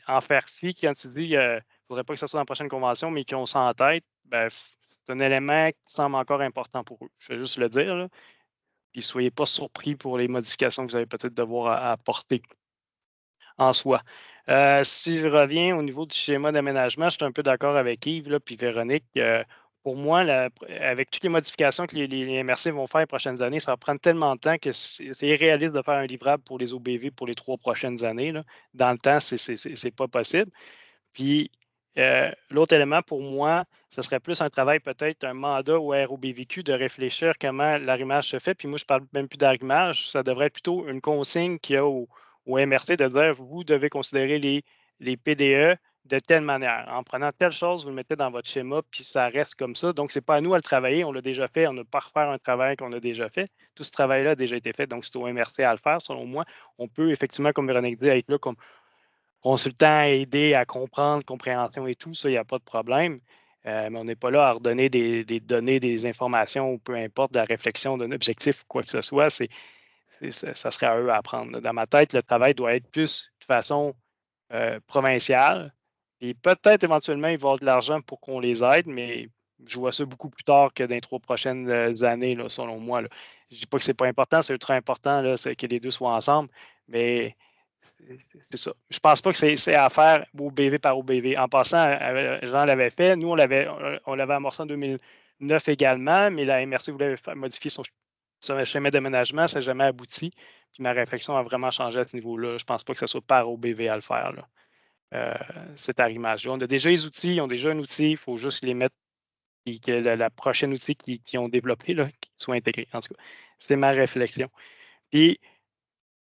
En faire fi, quand tu dis qu'il ne faudrait pas que ce soit dans la prochaine convention, mais qu'ils ont ça en tête, ben, c'est un élément qui semble encore important pour eux. Je vais juste le dire, là. Puis ne soyez pas surpris pour les modifications que vous allez peut-être devoir apporter en soi. Si je reviens au niveau du schéma d'aménagement, je suis un peu d'accord avec Yves là, puis Véronique. Pour moi, avec toutes les modifications que les MRC vont faire les prochaines années, ça va prendre tellement de temps que c'est irréaliste de faire un livrable pour les OBV pour les 3 prochaines années. Là. Dans le temps, c'est pas possible. Puis, l'autre élément pour moi, ce serait plus un travail, peut-être un mandat au ROBVQ de réfléchir comment l'arrimage se fait. Puis moi, je ne parle même plus d'arrimage, ça devrait être plutôt une consigne qu'il y a au MRC de dire vous devez considérer les PDE de telle manière. En prenant telle chose, vous le mettez dans votre schéma, puis ça reste comme ça. Donc, ce n'est pas à nous à le travailler, on l'a déjà fait, on n'a pas à refaire un travail qu'on a déjà fait. Tout ce travail-là a déjà été fait, donc c'est au MRC à le faire, selon moi. On peut effectivement, comme Véronique dit, être là comme consultant, aider à comprendre, compréhension et tout, ça, il n'y a pas de problème. Mais on n'est pas là à redonner des données, des informations, ou peu importe, de la réflexion d'un objectif ou quoi que ce soit. Ça serait à eux à apprendre. Dans ma tête, le travail doit être plus de façon provinciale. Et peut-être éventuellement, il va y avoir de l'argent pour qu'on les aide, mais je vois ça beaucoup plus tard que dans les 3 prochaines années, là, selon moi. Là. Je ne dis pas que ce n'est pas important, c'est ultra important là, que les deux soient ensemble, mais c'est ça. Je ne pense pas que c'est à faire OBV par OBV. En passant, Jean l'avait fait. Nous, on l'avait amorcé en 2009 également, mais la MRC voulait modifier son schéma d'aménagement. Ça n'a jamais abouti. Puis ma réflexion a vraiment changé à ce niveau-là. Je ne pense pas que ce soit par OBV à le faire, là. Cet arrimage-là. On a déjà les outils, ils ont déjà un outil. Il faut juste les mettre et que la prochaine outil qu'ils ont développé là, qui soit intégré. En tout cas, c'est ma réflexion. Puis,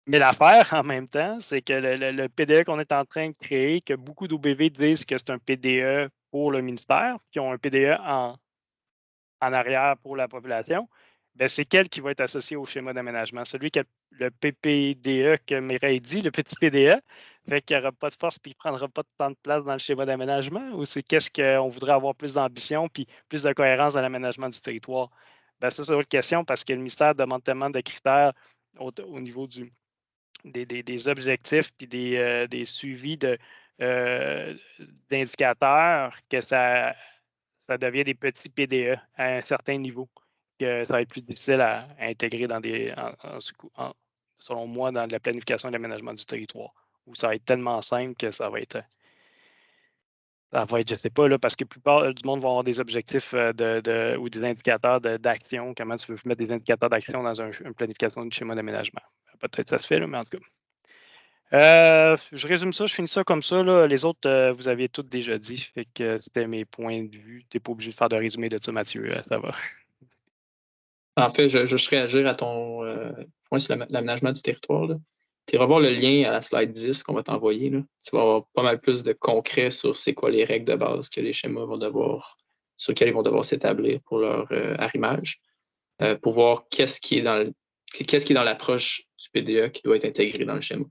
mais l'affaire, en même temps, c'est que le PDE qu'on est en train de créer, que beaucoup d'OBV disent que c'est un PDE pour le ministère, qui ont un PDE en arrière pour la population, bien, c'est quel qui va être associé au schéma d'aménagement? Celui qui a le PPDE que Mireille dit, le petit PDE, fait qu'il n'y aura pas de force et qu'il ne prendra pas tant de place dans le schéma d'aménagement, ou c'est qu'est-ce qu'on voudrait avoir plus d'ambition puis plus de cohérence dans l'aménagement du territoire? Bien, ça, c'est une autre question parce que le ministère demande tellement de critères au niveau des objectifs puis des suivis d'indicateurs que ça devient des petits PDE à un certain niveau, que ça va être plus difficile à intégrer dans selon moi, dans la planification et l'aménagement du territoire, où ça va être tellement simple que ça va être, je ne sais pas, là, parce que la plupart du monde va avoir des objectifs ou des indicateurs d'action. Comment tu veux mettre des indicateurs d'action dans une planification du schéma d'aménagement? Peut-être que ça se fait, là, mais en tout cas. Je résume ça, je finis ça comme ça. Là. Les autres, vous aviez tout déjà dit. Fait que c'était mes points de vue. Tu n'es pas obligé de faire de résumé de ça, Mathieu. Ça va. En fait, je réagir à ton point sur l'aménagement du territoire. Là. tu revoir le lien à la slide 10 qu'on va t'envoyer. Tu vas avoir pas mal plus de concret sur c'est quoi les règles de base que les schémas sur lesquels ils vont devoir s'établir pour leur arrimage, pour voir qu'est-ce qui est dans l'approche du PDE qui doit être intégré dans le schéma.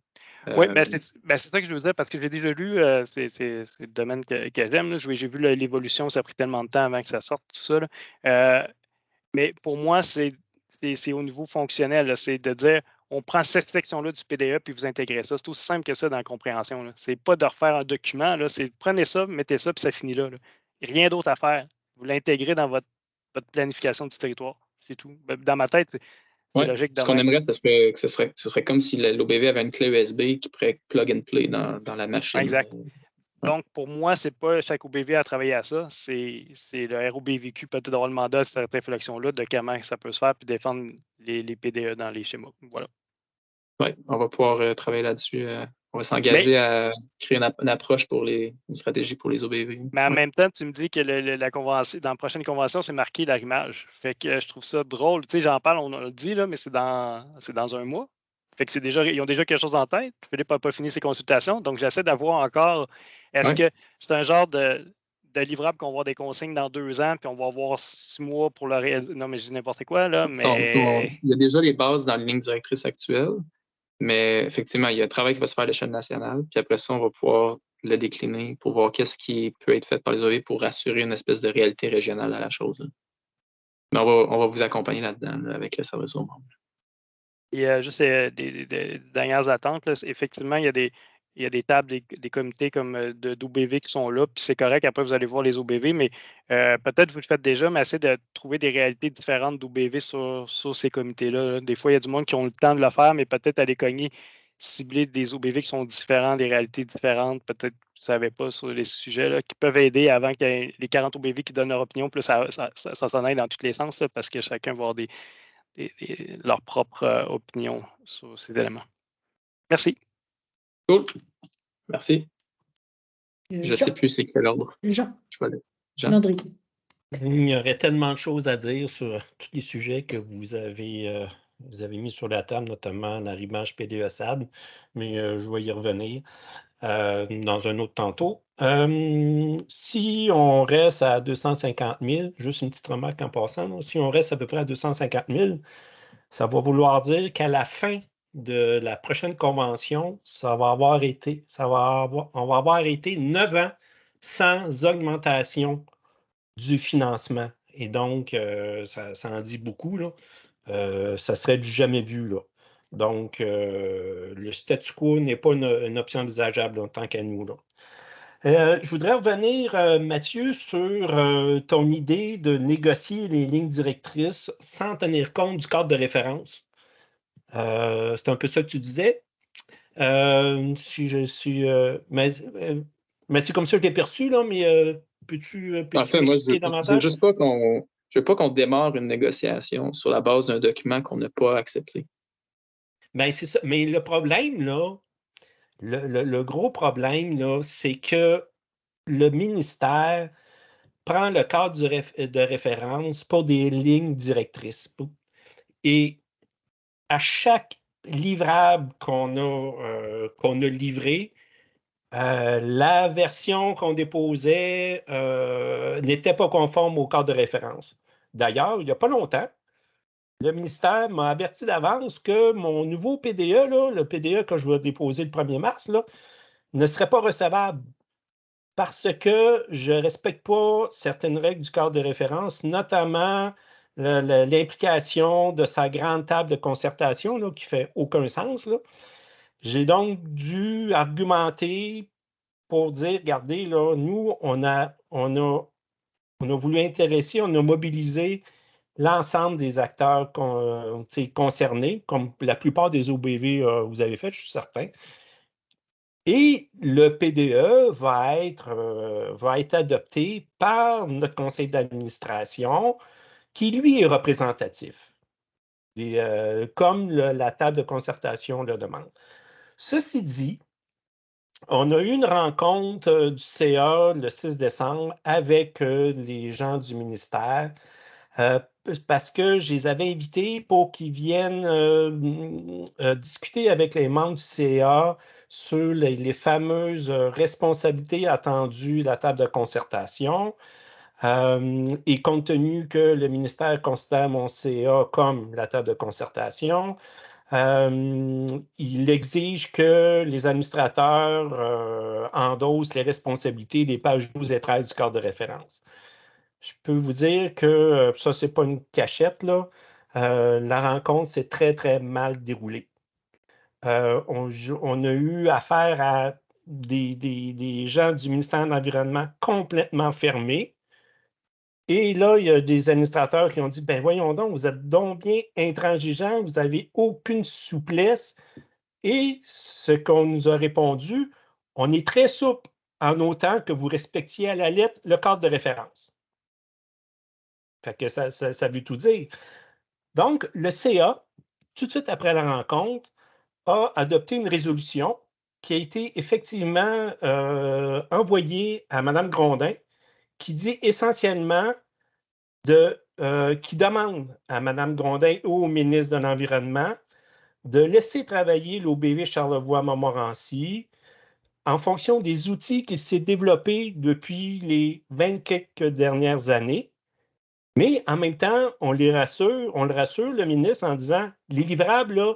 Oui, c'est ça que je veux dire, parce que j'ai déjà lu, c'est le domaine que j'aime. J'ai vu l'évolution, ça a pris tellement de temps avant que ça sorte, tout ça. Mais pour moi, c'est au niveau fonctionnel. C'est de dire, on prend cette section-là du PDE puis vous intégrez ça. C'est aussi simple que ça dans la compréhension. Ce n'est pas de refaire un document. C'est prenez ça, mettez ça, puis ça finit là. Rien d'autre à faire. Vous l'intégrez dans votre planification du territoire. C'est tout. Dans ma tête, c'est logique. Ce qu'on aimerait, ce serait comme si l'OBV avait une clé USB qui pourrait plug and play dans la machine. Exact. Donc, pour moi, ce n'est pas chaque OBV à travailler à ça. C'est le ROBVQ peut-être avoir le mandat de cette réflexion-là de comment ça peut se faire puis défendre les PDE dans les schémas. Voilà. Oui, on va pouvoir travailler là-dessus. On va s'engager à créer une approche pour une stratégie pour les OBV. Mais en même temps, tu me dis que la convention, dans la prochaine convention, c'est marqué l'arrimage. Fait que je trouve ça drôle. Tu sais, j'en parle, on le dit, là, mais c'est dans un mois. Fait que ils ont déjà quelque chose en tête. Philippe n'a pas fini ses consultations. Donc, j'essaie d'avoir encore. Est-ce que c'est un genre de livrable qu'on va avoir des consignes dans 2 ans, puis on va avoir 6 mois pour le réaliser? Non, mais je dis n'importe quoi, là. Mais... Il y a déjà les bases dans les lignes directrices actuelles. Mais effectivement, il y a un travail qui va se faire à l'échelle nationale. Puis après ça, on va pouvoir le décliner pour voir qu'est-ce qui peut être fait par les OV pour assurer une espèce de réalité régionale à la chose. Mais on va vous accompagner là-dedans avec le service aux membres. Il y a juste des dernières attentes. Là. Effectivement, il y a des tables, des comités comme d'OBV qui sont là, puis c'est correct. Après, vous allez voir les OBV, mais peut-être vous le faites déjà, mais essayez de trouver des réalités différentes d'OBV sur ces comités-là. Là. Des fois, il y a du monde qui ont le temps de le faire, mais peut-être aller cogner, cibler des OBV qui sont différents, des réalités différentes, peut-être que vous ne savez pas sur les sujets là, qui peuvent aider avant qu'il y ait les 40 OBV qui donnent leur opinion, puis ça s'en aille dans tous les sens, là, parce que chacun va avoir leur propre opinion sur ces éléments. Merci. Cool. Merci. Je ne sais plus c'est quel ordre. Jean. Jean. Landry. Il y aurait tellement de choses à dire sur tous les sujets que vous avez mis sur la table, notamment l'arrimage PDE-SAD, mais je vais y revenir dans un autre tantôt. Si on reste à 250 000, juste une petite remarque en passant, là, si on reste à peu près à 250 000, ça va vouloir dire qu'à la fin de la prochaine convention, on va avoir été 9 ans sans augmentation du financement. Et donc, ça en dit beaucoup, là. Ça serait du jamais vu, là. Donc, le statu quo n'est pas une option envisageable en tant qu'à nous, là. Je voudrais revenir, Mathieu, sur ton idée de négocier les lignes directrices sans tenir compte du cadre de référence. C'est un peu ça que tu disais. Si je suis. Mais c'est comme ça que je l'ai perçu, là, mais peux-tu expliquer davantage? Je ne veux pas qu'on démarre une négociation sur la base d'un document qu'on n'a pas accepté. Ben, c'est ça. Mais le problème, là, le gros problème, là, c'est que le ministère prend le cadre de référence pour des lignes directrices. Et à chaque livrable qu'on a livré, la version qu'on déposait n'était pas conforme au cadre de référence. D'ailleurs, il n'y a pas longtemps, le ministère m'a averti d'avance que mon nouveau PDE, là, le PDE que je vais déposer le 1er mars, là, ne serait pas recevable parce que je ne respecte pas certaines règles du cadre de référence, notamment l'implication de sa grande table de concertation là, qui ne fait aucun sens. Là. J'ai donc dû argumenter pour dire, regardez, là, nous, on a voulu intéresser, on a mobilisé l'ensemble des acteurs concernés, comme la plupart des OBV vous avez fait, je suis certain. Et le PDE va être adopté par notre conseil d'administration, qui, lui, est représentatif, comme la table de concertation le demande. Ceci dit, on a eu une rencontre du CA le 6 décembre avec les gens du ministère parce que je les avais invités pour qu'ils viennent discuter avec les membres du CA sur les fameuses responsabilités attendues de la table de concertation. Et compte tenu que le ministère considère mon CA comme la table de concertation, il exige que les administrateurs endossent les responsabilités des pages 12 et 13 du cadre de référence. Je peux vous dire que ça, ce n'est pas une cachette, là. La rencontre s'est très, très mal déroulée. On a eu affaire à des gens du ministère de l'Environnement complètement fermés. Et là, il y a des administrateurs qui ont dit, ben voyons donc, vous êtes donc bien intransigeants, vous n'avez aucune souplesse. Et ce qu'on nous a répondu, on est très souple en autant que vous respectiez à la lettre le cadre de référence. Fait que ça veut tout dire. Donc, le CA, tout de suite après la rencontre, a adopté une résolution qui a été effectivement envoyée à Mme Grondin, qui dit essentiellement qui demande à Mme Grondin et au ministre de l'Environnement de laisser travailler l'OBV Charlevoix-Montmorency en fonction des outils qu'il s'est développés depuis les 20 quelques dernières années. Mais en même temps, on le rassure, le ministre, en disant, les livrables, là,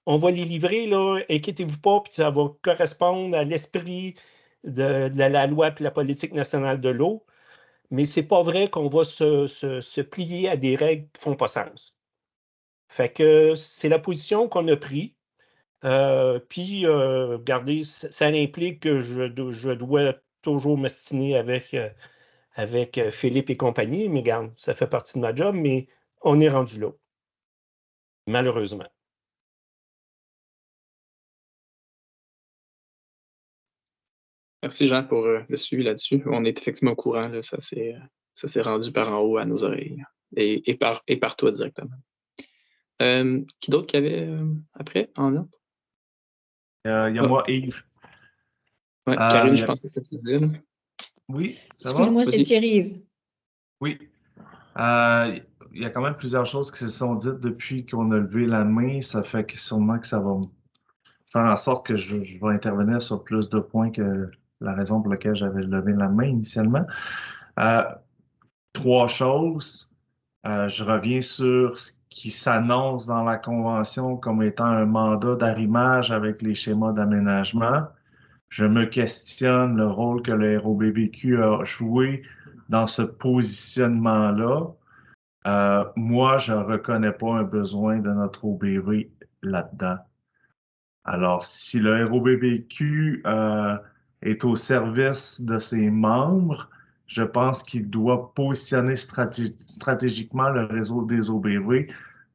on va les livrer, là, inquiétez-vous pas, puis ça va correspondre à l'esprit de la loi et la politique nationale de l'eau. Mais ce n'est pas vrai qu'on va se plier à des règles qui ne font pas sens. Fait que c'est la position qu'on a prise. Puis, regardez, ça implique que je dois toujours m'astiner avec Philippe et compagnie, mais regarde, ça fait partie de ma job, mais on est rendu là, malheureusement. Merci, Jean, pour le suivi là-dessus. On est effectivement au courant, là, ça s'est rendu par en haut à nos oreilles et par toi directement. Qui d'autre qu'il y avait après, en note? Il y a moi, Yves. Ouais, Karine, je pense que c'est ce que tu disais. Là. Oui, ça va? Excuse-moi, c'est Thierry Yves. Oui. Il y a quand même plusieurs choses qui se sont dites depuis qu'on a levé la main. Ça fait que sûrement que ça va faire en sorte que je vais intervenir sur plus de points que la raison pour laquelle j'avais levé la main initialement. 3 choses. Je reviens sur ce qui s'annonce dans la Convention comme étant un mandat d'arrimage avec les schémas d'aménagement. Je me questionne le rôle que le ROBVQ a joué dans ce positionnement-là. Moi, je ne reconnais pas un besoin de notre OBV là-dedans. Alors, si le ROBVQ est au service de ses membres, je pense qu'il doit positionner stratégiquement le réseau des OBV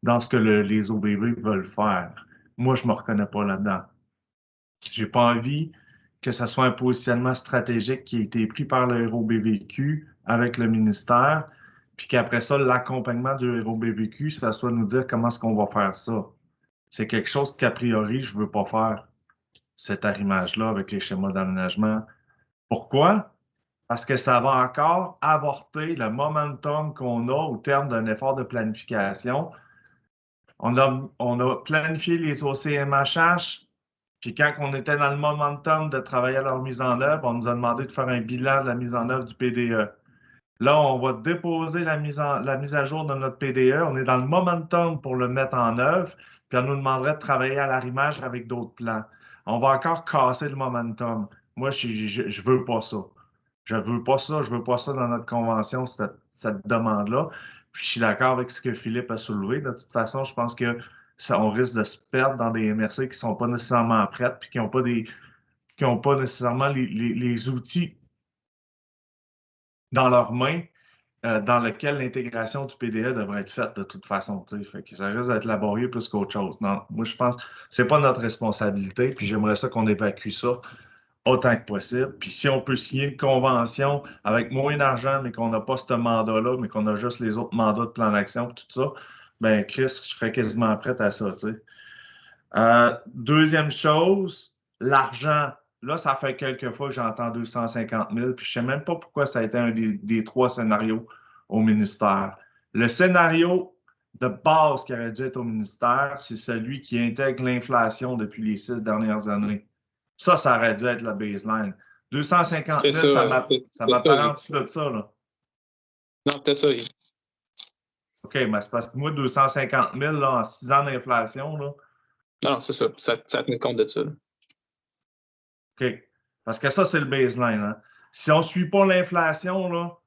dans ce que les OBV veulent faire. Moi, je ne me reconnais pas là-dedans. Je n'ai pas envie que ce soit un positionnement stratégique qui a été pris par le ROBVQ avec le ministère, puis qu'après ça, l'accompagnement du ROBVQ, ça soit nous dire comment est-ce qu'on va faire ça. C'est quelque chose qu'a priori, je ne veux pas faire, cet arrimage-là avec les schémas d'aménagement. Pourquoi? Parce que ça va encore avorter le momentum qu'on a au terme d'un effort de planification. On a planifié les OCMHH, puis quand on était dans le momentum de travailler à leur mise en œuvre, on nous a demandé de faire un bilan de la mise en œuvre du PDE. Là, on va déposer la mise à jour de notre PDE. On est dans le momentum pour le mettre en œuvre, puis on nous demanderait de travailler à l'arrimage avec d'autres plans. On va encore casser le momentum. Moi, je veux pas ça. Je veux pas ça. Je veux pas ça dans notre convention, cette demande-là. Puis je suis d'accord avec ce que Philippe a soulevé. De toute façon, je pense que on risque de se perdre dans des MRC qui ne sont pas nécessairement prêtes, puis qui n'ont pas nécessairement les outils dans leurs mains dans lequel l'intégration du PDE devrait être faite de toute façon. Fait que ça risque d'être laborieux plus qu'autre chose. Non, moi, je pense que ce n'est pas notre responsabilité, puis j'aimerais ça qu'on évacue ça autant que possible. Puis si on peut signer une convention avec moins d'argent, mais qu'on n'a pas ce mandat-là, mais qu'on a juste les autres mandats de plan d'action, tout ça, ben Chris, je serais quasiment prête à ça. Deuxième chose, l'argent. Là, ça fait quelques fois que j'entends 250 000, puis je ne sais même pas pourquoi ça a été un des 3 scénarios au ministère. Le scénario de base qui aurait dû être au ministère, c'est celui qui intègre l'inflation depuis les 6 dernières années. Ça aurait dû être la baseline. 250 000, ça m'apparente de ça, là. Non, c'était ça. OK, mais c'est parce que moi, 250 000 là, en 6 ans d'inflation, là. Non, c'est ça. Ça tenait compte de ça. Là. OK. Parce que ça, c'est le baseline. Hein. Si on ne suit pas l'inflation, là,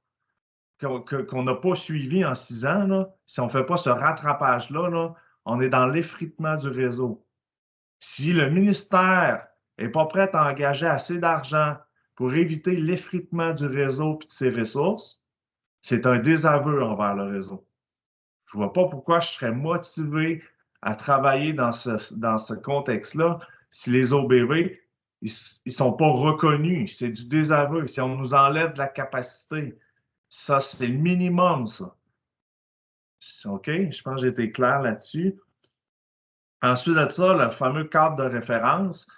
qu'on n'a pas suivi en 6 ans, là, si on ne fait pas ce rattrapage-là, là, on est dans l'effritement du réseau. Si le ministère n'est pas prêt à engager assez d'argent pour éviter l'effritement du réseau et de ses ressources, c'est un désaveu envers le réseau. Je ne vois pas pourquoi je serais motivé à travailler dans ce contexte-là si les OBV, ils ne sont pas reconnus. C'est du désaveu. Si on nous enlève de la capacité, ça, c'est le minimum, ça. OK? Je pense que j'ai été clair là-dessus. Ensuite de ça, le fameux cadre de référence.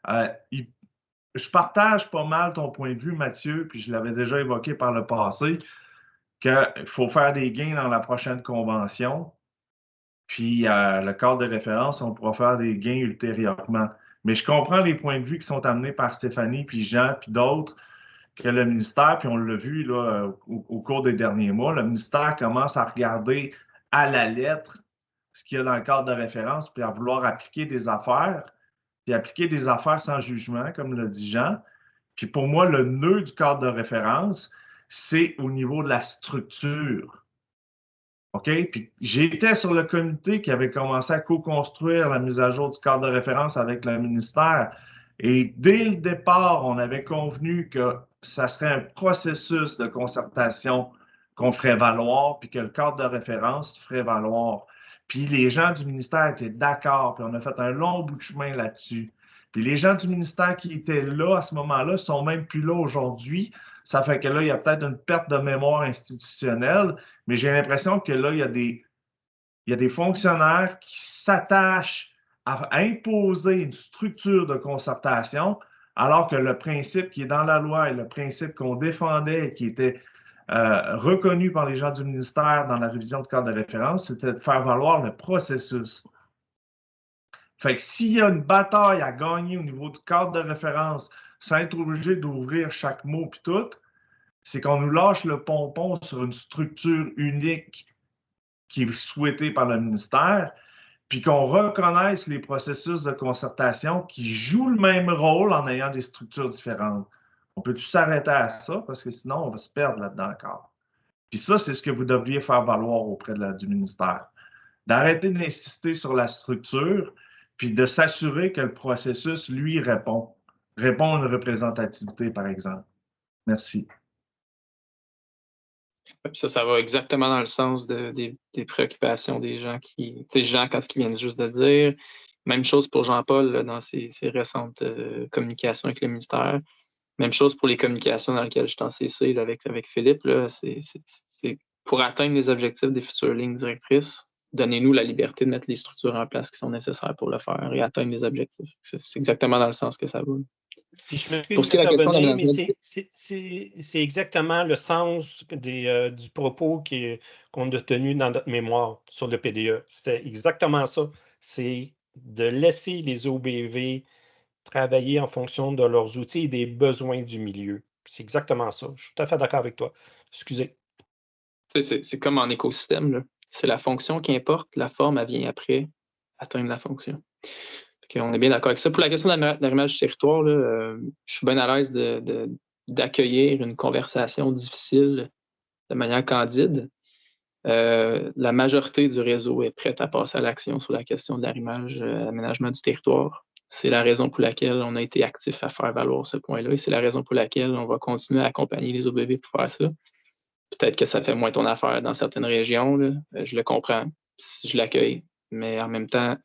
Je partage pas mal ton point de vue, Mathieu, puis je l'avais déjà évoqué par le passé, qu'il faut faire des gains dans la prochaine convention. Puis le cadre de référence, on pourra faire des gains ultérieurement. Mais je comprends les points de vue qui sont amenés par Stéphanie, puis Jean, puis d'autres, que le ministère, puis on l'a vu là, au cours des derniers mois, le ministère commence à regarder à la lettre ce qu'il y a dans le cadre de référence, puis à vouloir appliquer des affaires, puis appliquer des affaires sans jugement, comme le dit Jean. Puis pour moi, le nœud du cadre de référence, c'est au niveau de la structure. OK? Puis j'étais sur le comité qui avait commencé à co-construire la mise à jour du cadre de référence avec le ministère. Et dès le départ, on avait convenu que ça serait un processus de concertation qu'on ferait valoir, puis que le cadre de référence ferait valoir. Puis les gens du ministère étaient d'accord, puis on a fait un long bout de chemin là-dessus. Puis les gens du ministère qui étaient là à ce moment-là sont même plus là aujourd'hui. Ça fait que là, il y a peut-être une perte de mémoire institutionnelle, mais j'ai l'impression que là, il y a des fonctionnaires qui s'attachent à imposer une structure de concertation, alors que le principe qui est dans la loi et le principe qu'on défendait et qui était reconnu par les gens du ministère dans la révision du cadre de référence, c'était de faire valoir le processus. Fait que s'il y a une bataille à gagner au niveau du cadre de référence, sans être obligé d'ouvrir chaque mot puis tout, c'est qu'on nous lâche le pompon sur une structure unique qui est souhaitée par le ministère, puis qu'on reconnaisse les processus de concertation qui jouent le même rôle en ayant des structures différentes. On peut tout s'arrêter à ça, parce que sinon, on va se perdre là-dedans encore. Puis ça, c'est ce que vous devriez faire valoir auprès du ministère. D'arrêter d'insister sur la structure, puis de s'assurer que le processus, lui, répond à une représentativité, par exemple. Merci. Ça va exactement dans le sens des préoccupations des gens quand ils viennent juste de dire. Même chose pour Jean-Paul là, dans ses récentes communications avec le ministère. Même chose pour les communications dans lesquelles je suis en CC là, avec Philippe. C'est pour atteindre les objectifs des futures lignes directrices, donnez-nous la liberté de mettre les structures en place qui sont nécessaires pour le faire et atteindre les objectifs. C'est exactement dans le sens que ça va. Puis je m'excuse d'intervenir, mais c'est exactement le sens du propos qu'on a tenu dans notre mémoire sur le PDE. C'était exactement ça. C'est de laisser les OBV travailler en fonction de leurs outils et des besoins du milieu. C'est exactement ça. Je suis tout à fait d'accord avec toi. Excusez. C'est comme en écosystème. C'est la fonction qui importe. La forme, elle vient après atteindre la fonction. On est bien d'accord avec ça. Pour la question de l'arrimage du territoire, là, je suis bien à l'aise d'accueillir une conversation difficile de manière candide. La majorité du réseau est prête à passer à l'action sur la question de l'arrimage, aménagement du territoire. C'est la raison pour laquelle on a été actif à faire valoir ce point-là et c'est la raison pour laquelle on va continuer à accompagner les OBV pour faire ça. Peut-être que ça fait moins ton affaire dans certaines régions, là. Je le comprends, je l'accueille, mais en même temps,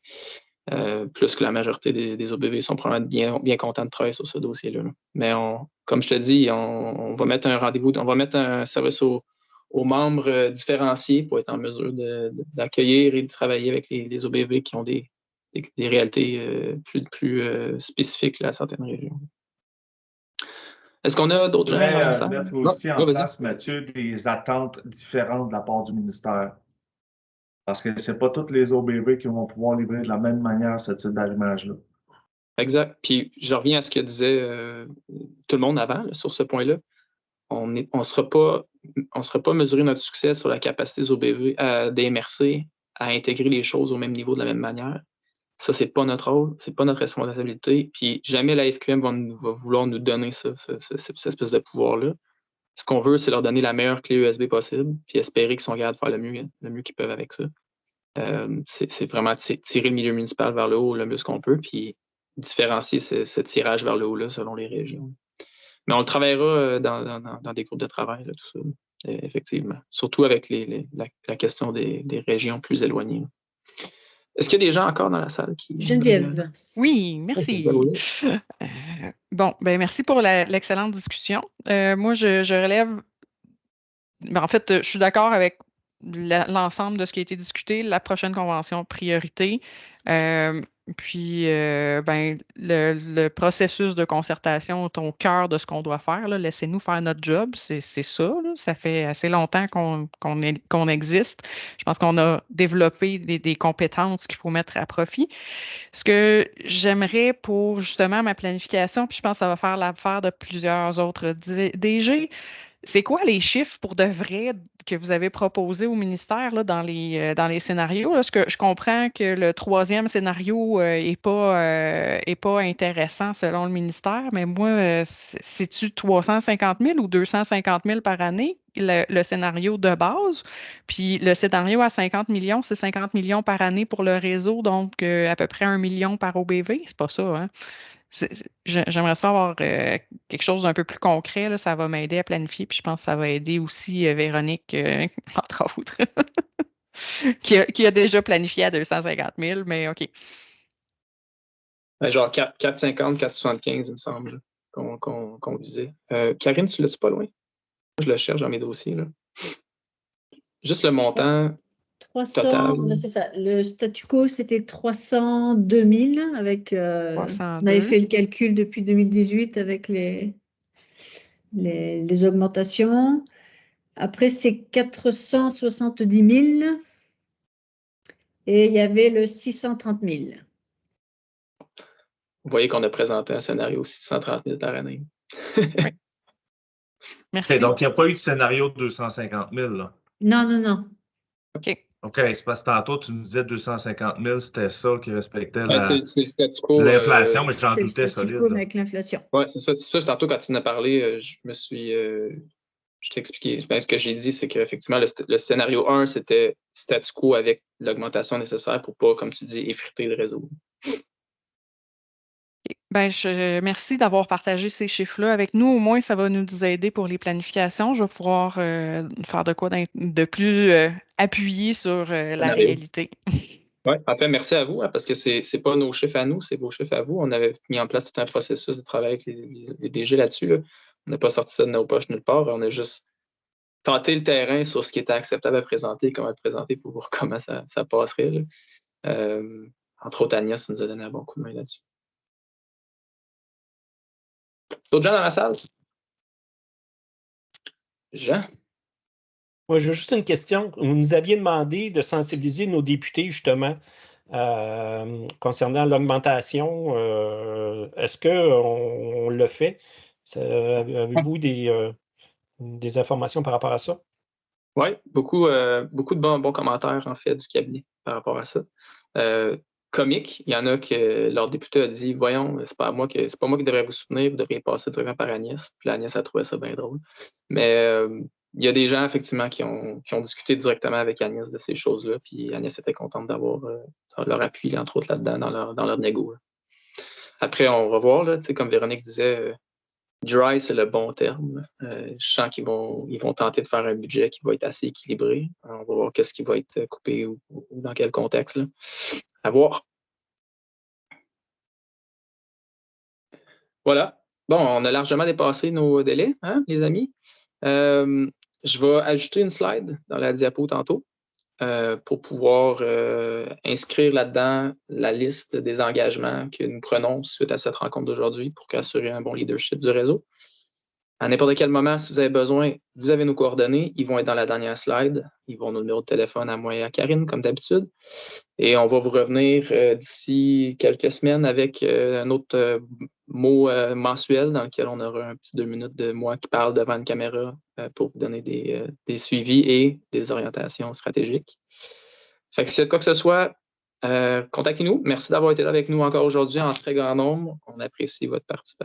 plus que la majorité des OBV sont probablement bien contents de travailler sur ce dossier-là. Là. Mais comme je te dis, on va mettre un rendez-vous, on va mettre un service aux membres différenciés pour être en mesure d'accueillir et de travailler avec les OBV qui ont des réalités plus spécifiques là, à certaines régions. Est-ce qu'on a d'autres gens? Mettre aussi en place, Mathieu, des attentes différentes de la part du ministère. Parce que ce n'est pas toutes les OBV qui vont pouvoir livrer de la même manière ce type d'allumage-là. Exact. Puis je reviens à ce que disait tout le monde avant là, sur ce point-là. On ne sera pas mesurer notre succès sur la capacité des OBV, des MRC à intégrer les choses au même niveau de la même manière. Ça, c'est pas notre rôle, c'est pas notre responsabilité. Puis jamais la FQM va vouloir nous donner cette espèce de pouvoir-là. Ce qu'on veut, c'est leur donner la meilleure clé USB possible, puis espérer qu'ils sont capables de faire le mieux qu'ils peuvent avec ça. C'est vraiment tirer le milieu municipal vers le haut le mieux qu'on peut, puis différencier ce tirage vers le haut-là selon les régions. Mais on le travaillera dans des groupes de travail, là, tout ça, effectivement. Surtout avec la question des régions plus éloignées. Est-ce qu'il y a des gens encore dans la salle qui... Geneviève. Oui, merci. Bon, ben merci pour l'excellente discussion. Moi, je relève... Ben, en fait, je suis d'accord avec l'ensemble de ce qui a été discuté, la prochaine convention priorité. Puis, ben, le processus de concertation est au cœur de ce qu'on doit faire. Laissez-nous faire notre job. C'est ça. Là. Ça fait assez longtemps qu'on existe. Je pense qu'on a développé des compétences qu'il faut mettre à profit. Ce que j'aimerais pour justement ma planification, puis je pense que ça va faire l'affaire de plusieurs autres DG, c'est quoi les chiffres pour de vrai que vous avez proposés au ministère là, dans les scénarios? Là? Parce que je comprends que le troisième scénario n'est pas intéressant selon le ministère, mais moi, c'est-tu 350 000 ou 250 000 par année, le scénario de base? Puis le scénario à 50 millions, c'est 50 millions par année pour le réseau, donc à peu près 1 million par OBV. C'est pas ça, hein? J'aimerais savoir quelque chose d'un peu plus concret. Là, ça va m'aider à planifier, puis je pense que ça va aider aussi Véronique, entre autres, qui a déjà planifié à 250 000, mais OK. Genre 4,50, 4,75, il me semble, qu'on visait. Karine, tu l'as-tu pas loin? Je le cherche dans mes dossiers. Là. Juste le montant 300, total. c'est ça. Le statu quo, c'était 302 000 avec. On avait fait le calcul depuis 2018 avec les augmentations. Après, c'est 470 000 et il y avait le 630 000. Vous voyez qu'on a présenté un scénario 630 000 par année. Oui. Merci. Okay, donc, il n'y a pas eu de scénario de 250 000, là? Non. OK. OK, c'est parce que tantôt, tu me disais 250 000, c'était ça qui respectait c'est le statu quo. L'inflation, mais j'en doutais le statu solide. quo avec l'inflation. Oui, c'est ça. Tantôt, quand tu en as parlé, je t'ai expliqué. Ce que j'ai dit, c'est qu'effectivement, le scénario 1, c'était statu quo avec l'augmentation nécessaire pour pas, comme tu dis, effriter le réseau. Ben, merci d'avoir partagé ces chiffres-là avec nous. Au moins, ça va nous aider pour les planifications. Je vais pouvoir faire de quoi de plus appuyé sur la réalité. Oui, en fait, merci à vous, hein, parce que c'est pas nos chiffres à nous, c'est vos chiffres à vous. On avait mis en place tout un processus de travail avec les DG là-dessus. Là. On n'a pas sorti ça de nos poches nulle part. On a juste tenté le terrain sur ce qui était acceptable à présenter, comment le présenter pour voir comment ça passerait. Là. Entre autres, Agnès nous a donné un bon coup de main là-dessus. D'autres gens dans la salle? Jean? Moi, j'ai juste une question. Vous nous aviez demandé de sensibiliser nos députés, justement, concernant l'augmentation. Est-ce qu'on le fait? Avez-vous des informations par rapport à ça? Oui, beaucoup de bons commentaires, en fait, du cabinet par rapport à ça. Comique, il y en a que leur député a dit, voyons, c'est pas moi qui devrais vous soutenir, vous devriez passer directement par Agnès. Puis Agnès a trouvé ça bien drôle. Mais il y a des gens, effectivement, qui ont discuté directement avec Agnès de ces choses-là. Puis Agnès était contente d'avoir leur appui, entre autres, là-dedans, dans leur négo. Là. Après, on va voir, là, comme Véronique disait, dry, c'est le bon terme. Je sens qu'ils vont tenter de faire un budget qui va être assez équilibré. Alors, on va voir qu'est-ce qui va être coupé ou dans quel contexte. Là. À voir. Voilà. Bon, on a largement dépassé nos délais, hein, les amis. Je vais ajouter une slide dans la diapo tantôt pour pouvoir inscrire là-dedans la liste des engagements que nous prenons suite à cette rencontre d'aujourd'hui pour assurer un bon leadership du réseau. À n'importe quel moment, si vous avez besoin, vous avez nos coordonnées. Ils vont être dans la dernière slide. Ils vont nos numéros de téléphone à moi et à Karine, comme d'habitude. Et on va vous revenir d'ici quelques semaines avec un autre mot mensuel dans lequel on aura un petit 2 minutes de moi qui parle devant une caméra pour vous donner des suivis et des orientations stratégiques. Fait que s'il y a quoi que ce soit, contactez-nous. Merci d'avoir été là avec nous encore aujourd'hui en très grand nombre. On apprécie votre participation.